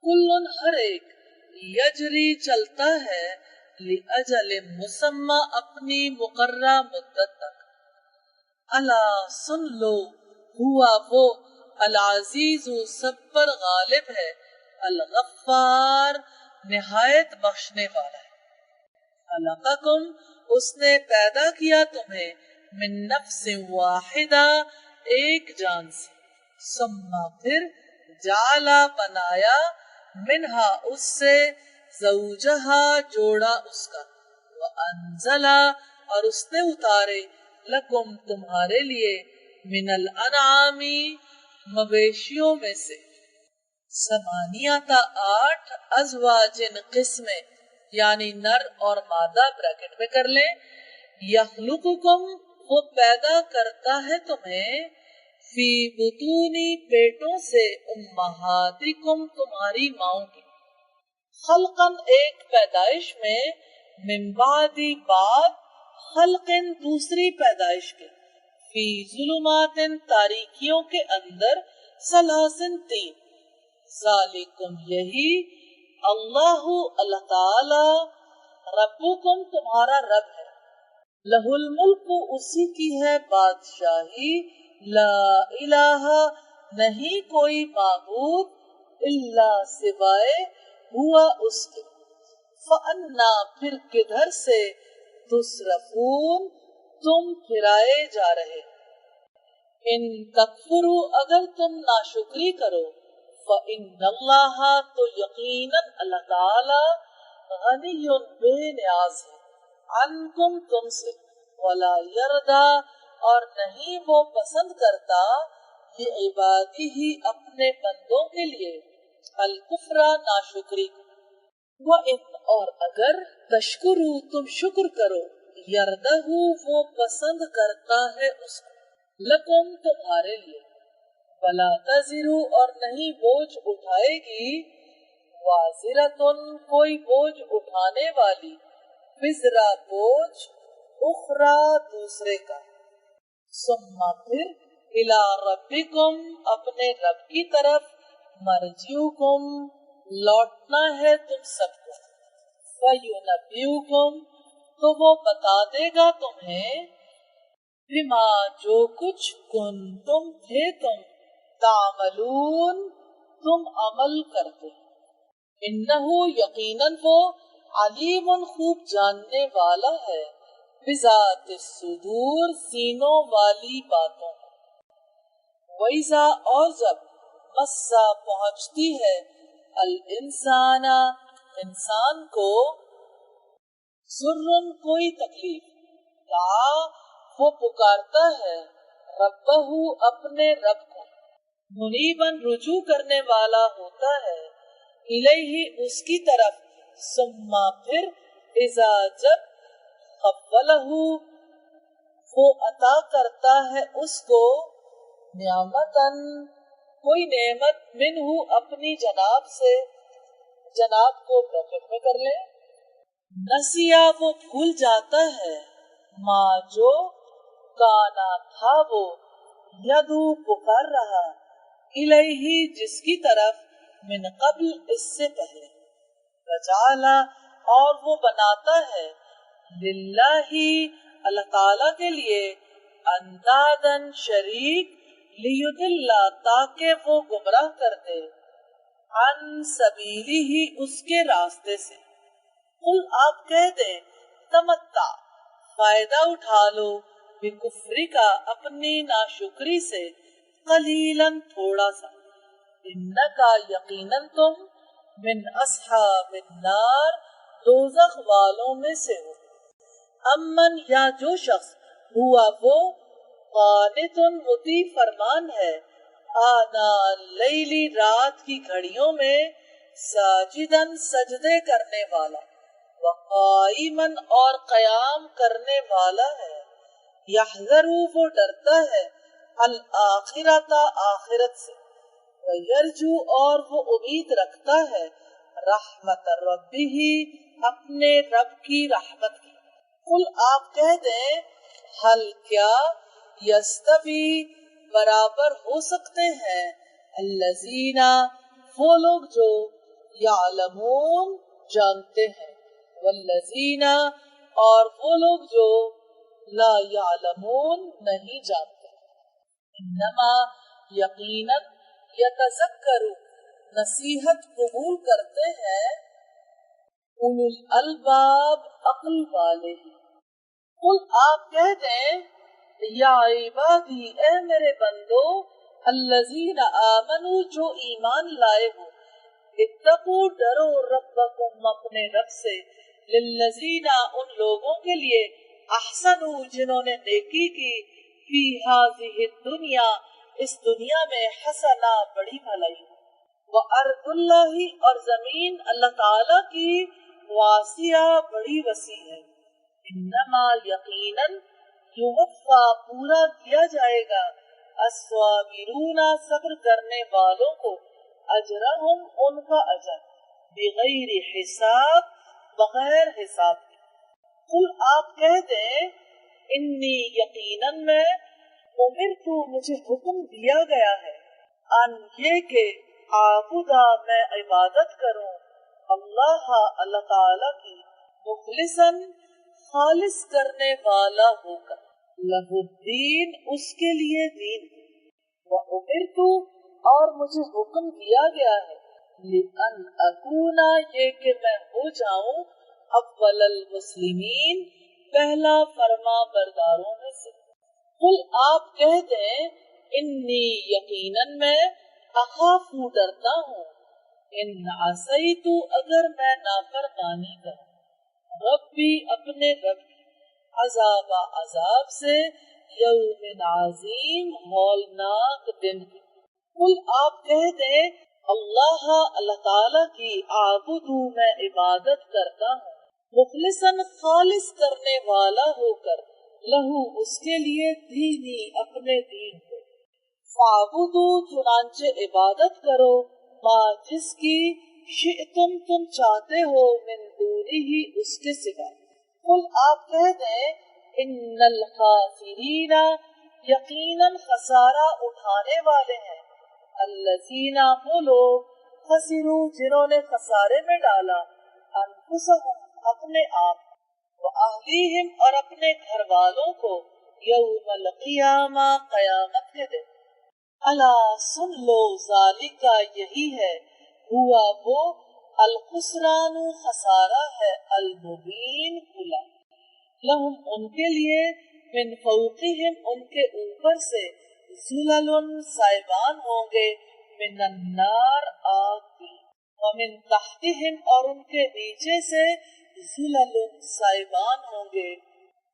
کل ہر ایک، یجری چلتا ہے، لِأَجَلٍ مسمى اپنی مقررہ مدت تک، الا سن لو، ہوا وہ، العزیز سب پر غالب ہے، الغفار نہایت بخشنے والا ہے، خلقکم اس نے پیدا کیا تمہیں، من نفس واحدہ ایک جان سے، ثم پھر، جعلا بنایا، منہا اس سے، زوجہا جوڑا اس کا، وانزلا اور اس نے اتارے، لکم تمہارے لیے، من الانعامی مویشیوں میں سے، ثمانیت 8 ازواجن قسمیں، یعنی نر اور مادہ بریکٹ میں کر لیں، یخلقکم وہ پیدا کرتا ہے تمہیں، فی بطونی پیٹوں سے، امہاتکم تمہاری ماؤں کی، خلقن ایک پیدائش میں، من بعدی بعد، خلقن دوسری پیدائش کے، فی ظلمات تاریکیوں کے اندر، سلاسن 3، ذالکم یہی، اللہ اللہ تعالی، ربکم تمہارا رب ہے، لہ الملک اسی کی ہے بادشاہی، لا الہ نہیں کوئی معبود، الا سوائے، ہوا اس کے، فانا پھر کدھر سے، تصرفون تم پھرائے جا رہے، ان تکفروا اگر تم ناشکری کرو، فإن اللہ تو یقیناً اللہ تعالی، غنی بے نیاز ہے، عنکم تم سے، ولا یردا اور نہیں وہ پسند کرتا، یہ عبادی ہی اپنے بندوں کے لیے الکفرا ناشکری وَإِنْ اور اگر تشکرو تم شکر کرو یردہ وہ پسند کرتا ہے اس کو لکم تمہارے لیے وَلَا تَزِرُ اور نہیں بوجھ اٹھائے گی وَازِرَةٌ کوئی بوجھ اٹھانے والی وزرا بوجھ اخرى دوسرے کا ثم پھر اِلَى رَبِّكُمْ اپنے رب کی طرف مرجعکم لوٹنا ہے تم سب کو فَيُنَبِّئُكُمْ تو وہ بتا دے گا تمہیں بما جو کچھ کنتم تھے تم تعملون تم عمل کرتے انہو یقیناً وہ علیم خوب جاننے والا ہے بذات الصدور سینوں والی باتوں وَإِذَا اور جب مسا پہنچتی ہے الانسان انسان کو ضرن کوئی تکلیف دعا وہ پکارتا ہے ربہ اپنے رب کو منیباً رجوع کرنے والا ہوتا ہے الیہ اس کی طرف ثم پھر اذا جب قبلہ وہ عطا کرتا ہے اس کو نعمتاً کوئی نعمت منہ اپنی جناب سے جناب کو بریکٹ میں کر لیں نسیا وہ بھول جاتا ہے ماں جو کانا تھا وہ یدو پکار رہا الیہ جس کی طرف من قبل اس سے پہلے وجعلا اور وہ بناتا ہے للہ اللہ تعالی کے لیے اندادن شریک لیدل تاکہ وہ گمراہ کر دے عن سبیلی ہی اس کے راستے سے قل آپ کہہ دیں تمتع فائدہ اٹھا لو بکفری کا اپنی ناشکری سے قلیلاً تھوڑا سا انکا یقیناً تم من اصحاب النار دوزخ والوں میں سے ہو امن یا جو شخص ہوا وہ قانتن مطیع فرمان ہے آنا لیلی رات کی گھڑیوں میں ساجدن سجدے کرنے والا وقائمن اور قیام کرنے والا ہے یحذرو وہ ڈرتا ہے الآخرت آخرت سے ویرجو اور وہ امید رکھتا ہے رحمت ربہ اپنے رب کی رحمت کی قل آپ کہہ دیں حل کیا یستوی برابر ہو سکتے ہیں الذین وہ لوگ جو یعلمون جانتے ہیں والذین اور وہ لوگ جو لا یعلمون نہیں جانتے انما یقیناً یتذکر نصیحت قبول کرتے ہیں اولو الالباب عقل والے قل آپ کہہ دیں یا عبادی اے میرے بندو الذین آمنوا جو ایمان لائے ہو اتقو ڈرو ربکم اپنے رب سے للذین ان لوگوں کے لیے احسنوا جنہوں نے نیکی کی فی ہذہ الدنیا اس دنیا میں حسنہ بڑی بھلائی وارض اللہ اور زمین اللہ تعالی کی واسعہ بڑی وسیع ہے انما یقیناً یوفا پورا کیا جائے گا الصابرون صبر کرنے والوں کو اجرہم ان کا اجر بغیر حساب بغیر حساب قل آپ کہہ دیں انی یقیناً میں امرتو مجھے حکم دیا گیا ہے ان یہ کہ عابدہ میں عبادت کروں اللہ اللہ تعالی کی مخلصاً خالص کرنے والا ہو کر لہ الدین اس کے لیے دین وَأُمِرْتُ اور مجھے حکم دیا گیا ہے لِأَنْ أَكُونَ یہ کہ میں ہو جاؤں اول المسلمین پہلا فرما برداروں میں سے قل آپ کہہ دیں انی یقیناً میں اخاف ڈرتا ہوں ان عصیت اگر میں نافرمانی کروں ربی اپنے رب عذاب سے یوم عظیم ہولناک دن کی۔ کل آپ کہہ دیں اللہ اللہ تعالیٰ کی اعبدو میں عبادت کرتا ہوں، مخلصاً خالص کرنے والا ہو کر، لہو اس کے لیے دینی اپنے دین کو، فعبدو چنانچہ عبادت کرو، ماں جس کی شئتم تم چاہتے ہو، من دونی ہی اس کے سوا۔ کل آپ کہہ دیں ان الخاسرین یقیناً خسارہ اٹھانے والے ہیں، الذین وہ لوگ خسروا جنہوں نے خسارے میں ڈالا، انفسہم اپنے آپ، واہلیہم اور اپنے گھر والوں کو، یوم القیامہ قیامت کے دن۔ الا سن لو ذالک یہی ہے، ہوا وہ الخسران خسارہ ہے، المبین کھلا، لہم ان کے لیے، من فوقہم ان کے اوپر سے، ظلل سائبان ہوں گے، من النار آگ کی، ومن تحتہم اور ان کے نیچے سے، ظلل سائبان ہوں گے،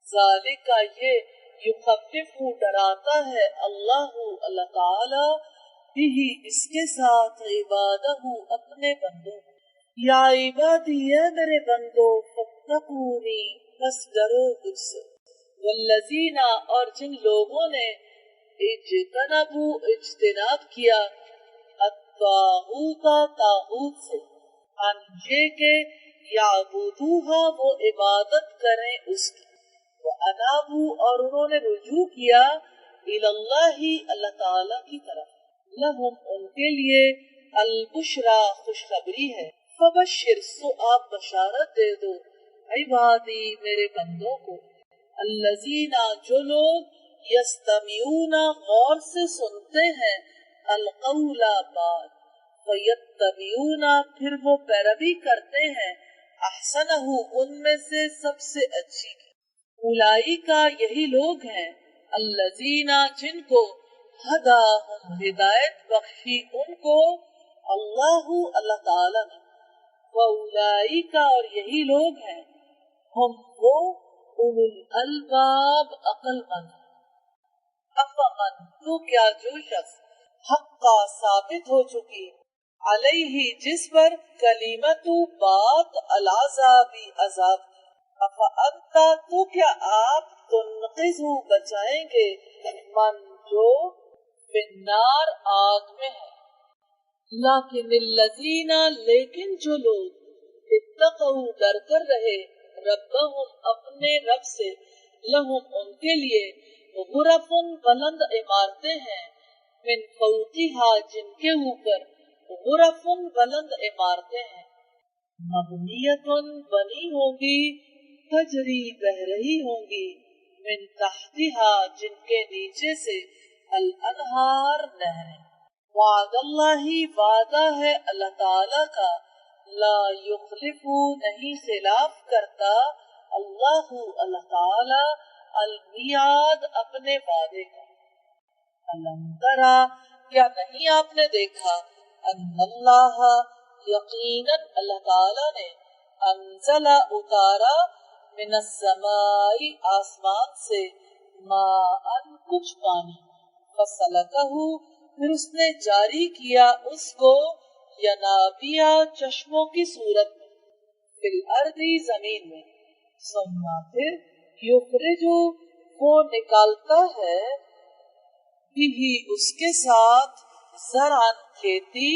ذالک یہ، یخفف ڈراتا ہے اللہ اللہ تعالی، بھی اس کے ساتھ، عبادہ اپنے بندوں، یا عبادی ہے میرے بندو، فاتقونی بس ڈرو مجھ سے، والذین اور جن لوگوں نے اجتناب کیا، الطاغوت طاغوت سے، ان یہ کہ یعبدوہا وہ عبادت کریں اس کی، وَأَنَابُوا اور انہوں نے رجوع کیا، الَّلَّهِ اللہ تعالیٰ کی طرف، لہم ان کے لیے، البشرا خوشخبری ہے، فبشر سو آپ بشارت دے دو، عبادی میرے بندوں کو، الذین جو لوگ یستمعون غور سے سنتے ہیں، القول بات، ویتبعون پھر وہ پیروی کرتے ہیں، احسنہ ان میں سے سب سے اچھی کی، اولئک یہی لوگ ہیں، الذین جن کو ہداہم ہدایت بخشی ان کو، اللہ اللہ تعالی نے، واولئک اور یہی لوگ ہیں، ہم وہ اولو الالباب عقل مند، افمن تو کیا جو شخص، حقا ثابت ہو چکی، علیہ جس پر، کلمت بات، العذابی عذاب، افانتا تو کیا آپ، تنقذ بچائیں گے، من جو بالنار آگ میں ہے، لیکن الذین لیکن جو لوگ اتقوا ڈر کر رہے، ربہم اپنے رب سے، لہم ان کے لیے، غرف بلند عمارتیں ہیں، من فوقہا جن کے اوپر، غرف بلند عمارتیں ہیں، مبنیۃ بنی ہوگی، تجری بہ رہی ہوں گی، من تحتہا جن کے نیچے سے، الانہار نہریں، وعد اللہ وعدہ ہے اللہ تعالی کا، لا یخلف نہیں خلاف کرتا، اللہ اللہ تعالی، المیعاد اپنے وعدے کا، الم ترا کیا نہیں آپ نے دیکھا، ان اللہ یقیناً اللہ تعالی نے، انزل اتارا، من السماء آسمان سے، ماء کچھ پانی، فسلکہ پھر اس نے جاری کیا اس کو، ینابیع چشموں کی صورت میں، فی الارض زمین میں، ثم پھر یخرج وہ نکالتا ہے، بھی اس کے ساتھ، زرعن کھیتی،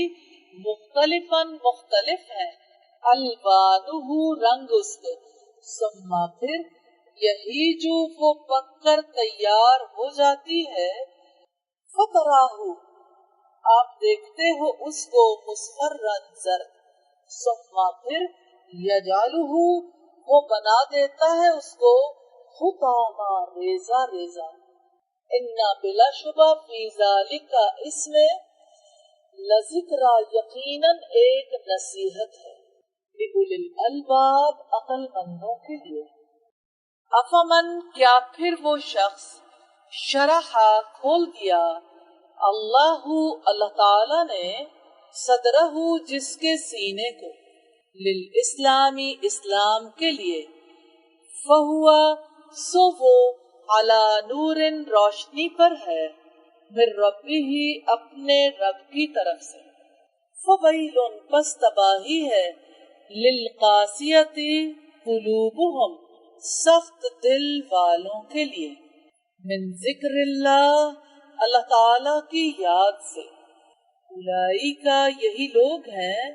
مختلفاً مختلف ہے، الوانہ رنگ اس کے، ثم پھر یہی جو وہ پک کر تیار ہو جاتی ہے، فتراہ آپ دیکھتے ہو اس کو، مصفرن زرد، ثم پھر یجعلہ وہ بنا دیتا ہے اس کو، حطاما ریزہ ریزہ، انا بلا شبہ، فی ذالک اس میں، لذکر یقیناً ایک نصیحت ہے، لأولی الالباب عقل مندوں کے لیے، افمن کیا پھر وہ شخص، شرح کھول دیا، اللہ اللہ تعالی نے، صدرہ جس کے سینے کو، للاسلامی اسلام کے لیے، فہوا سو وہ، علی نور روشنی پر ہے، من ربہ اپنے رب کی طرف سے، فویل پس تباہی ہے، للقاسیۃ قلوبہم سخت دل والوں کے لیے، من ذکر اللہ اللہ تعالی کی یاد سے، اولئک یہی لوگ ہیں،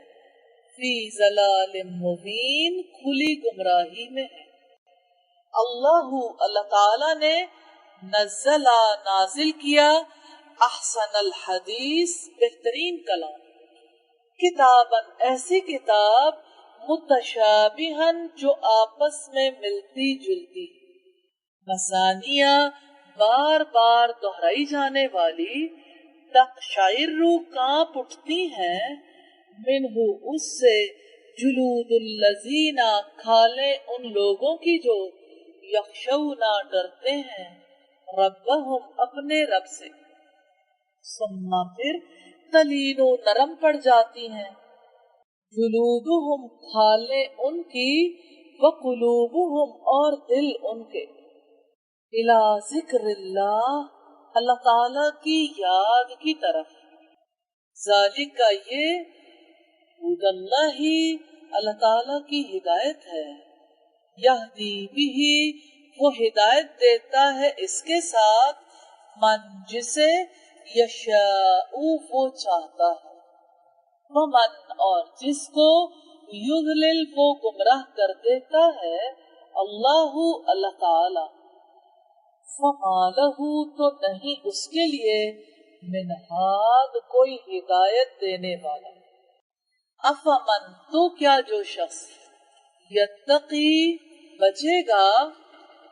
فی ضلال مبین کھلی گمراہی میں ہے۔ اللہ تعالی نے نازل کیا احسن الحدیث بہترین کلام، کتاباً ایسی کتاب، متشابہن جو آپس میں ملتی جلتی، مثانیہ بار بار دہرائی جانے والی، تقشعر کانپ اٹھتی ہیں، منہ اس سے، جلود الذین کھالیں ان لوگوں کی جو یخشون ڈرتے ہیں، ربہم اپنے رب سے، ثم پھر تلین نرم پڑ جاتی ہیں، جلودہم کھالیں ان کی، وقلوبہم اور دل ان کے، الی ذکر اللہ تعالی کی یاد کی طرف، ذالک یہ، ہدی اللہ اللہ تعالی کی ہدایت ہے، یہدی بھی وہ ہدایت دیتا ہے اس کے ساتھ، من جسے، یشاء وہ چاہتا ہے، ومن اور جس کو، یضلل وہ گمراہ کر دیتا ہے، اللہ تعالی، فما لہ تو نہیں اس کے لیے، من ہاد کوئی ہدایت دینے والا، افمن تو کیا جو شخص، یتقی بچے گا،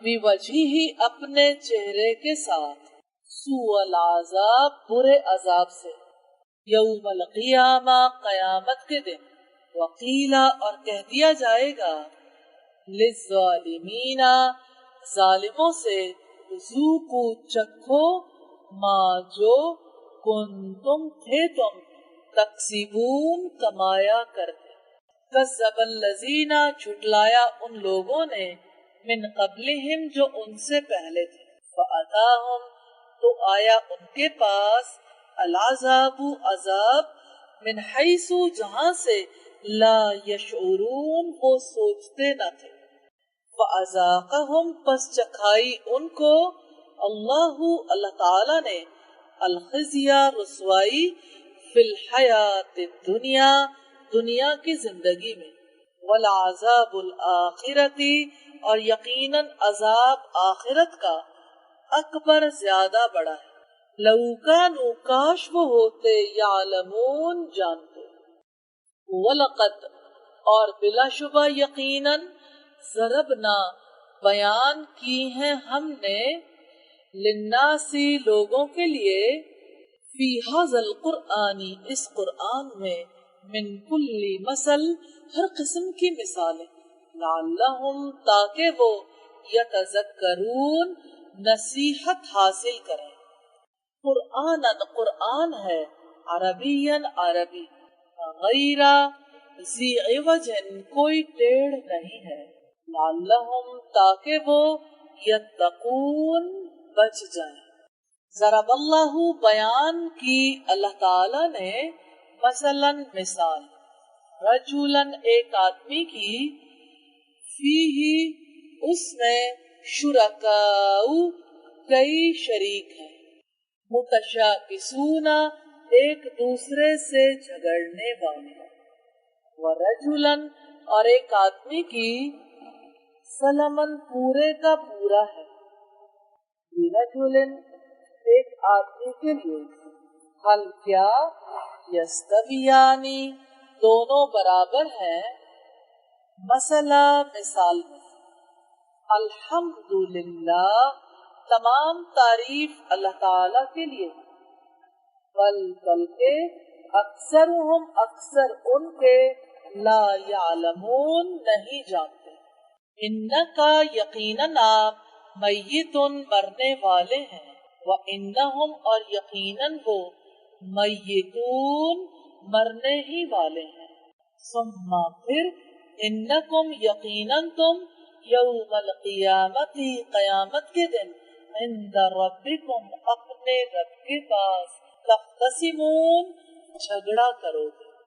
بوجہہ اپنے چہرے کے ساتھ، سوء العذاب برے عذاب سے، یوم القیامہ قیامت کے دن، وقیلا اور کہہ دیا جائے گا، للظالمین ظالموں سے، ذوقوا چکھو، ما جو، کنتم تھے تم، تکسبون کمایا کرتے، کذب الذین جھٹلایا ان لوگوں نے، من قبلہم جو ان سے پہلے تھے، فاتاہم تو آیا ان کے پاس، العذاب عذاب، من حیث جہاں سے، لا یشعرون وہ سوچتے نہ تھے، فاذاقہم پس چکھائی ان کو، اللہ تعالی نے، الخزی رسوائی، فی الحیات الدنیا دنیا کی زندگی میں، والعذاب الآخرتی اور یقیناً عذاب آخرت کا، اکبر زیادہ بڑا ہے، لو کانوا کاش وہ ہوتے، یعلمون جانتے، وَلَقَدْ اور بلا شبہ یقیناً، ضربنا بیان کی ہیں ہم نے، للناسی لوگوں کے لیے، فی ھذا القرآن اس قرآن میں، من کل مثل ہر قسم کی مثالیں، لعلہم تاکہ وہ، یتذکرون نصیحت حاصل کریں، قرآن ہے، عربین عربی، غیر ذی عوج کوئی ٹیڑھ نہیں ہے، لعلہم تاکہ وہ، یتقون بچ جائیں، ضرب اللہ بیان کی اللہ تعالی نے، مثلاً مثال، رجلاً ایک آدمی کی، فیہ اس میں، شرکاء کئی شریک ہیں، متشاکسون ایک دوسرے سے جھگڑنے والے، ورجلاً اور ایک آدمی کی، سلمن پورے کا پورا ہے، لرجل ایک آدمی کے لیے، حل کیا، یستویانی دونوں برابر ہیں، مسئلہ مثال میں، الحمدللہ تمام تعریف اللہ تعالی کے لیے، بلکہ اکثرہم اکثر ان کے، لا یعلمون نہیں جانتے، انکا یقیناً آپ، میتن مرنے والے ہیں، وَإِنَّهُمْ اور یقیناً وہ، میتون مرنے ہی والے ہیں، ثم پھر، انکم یقیناً تم، یوم القیامت قیامت کے دن، عند ربکم اپنے رب کے پاس تختصمون جھگڑا کرو گے.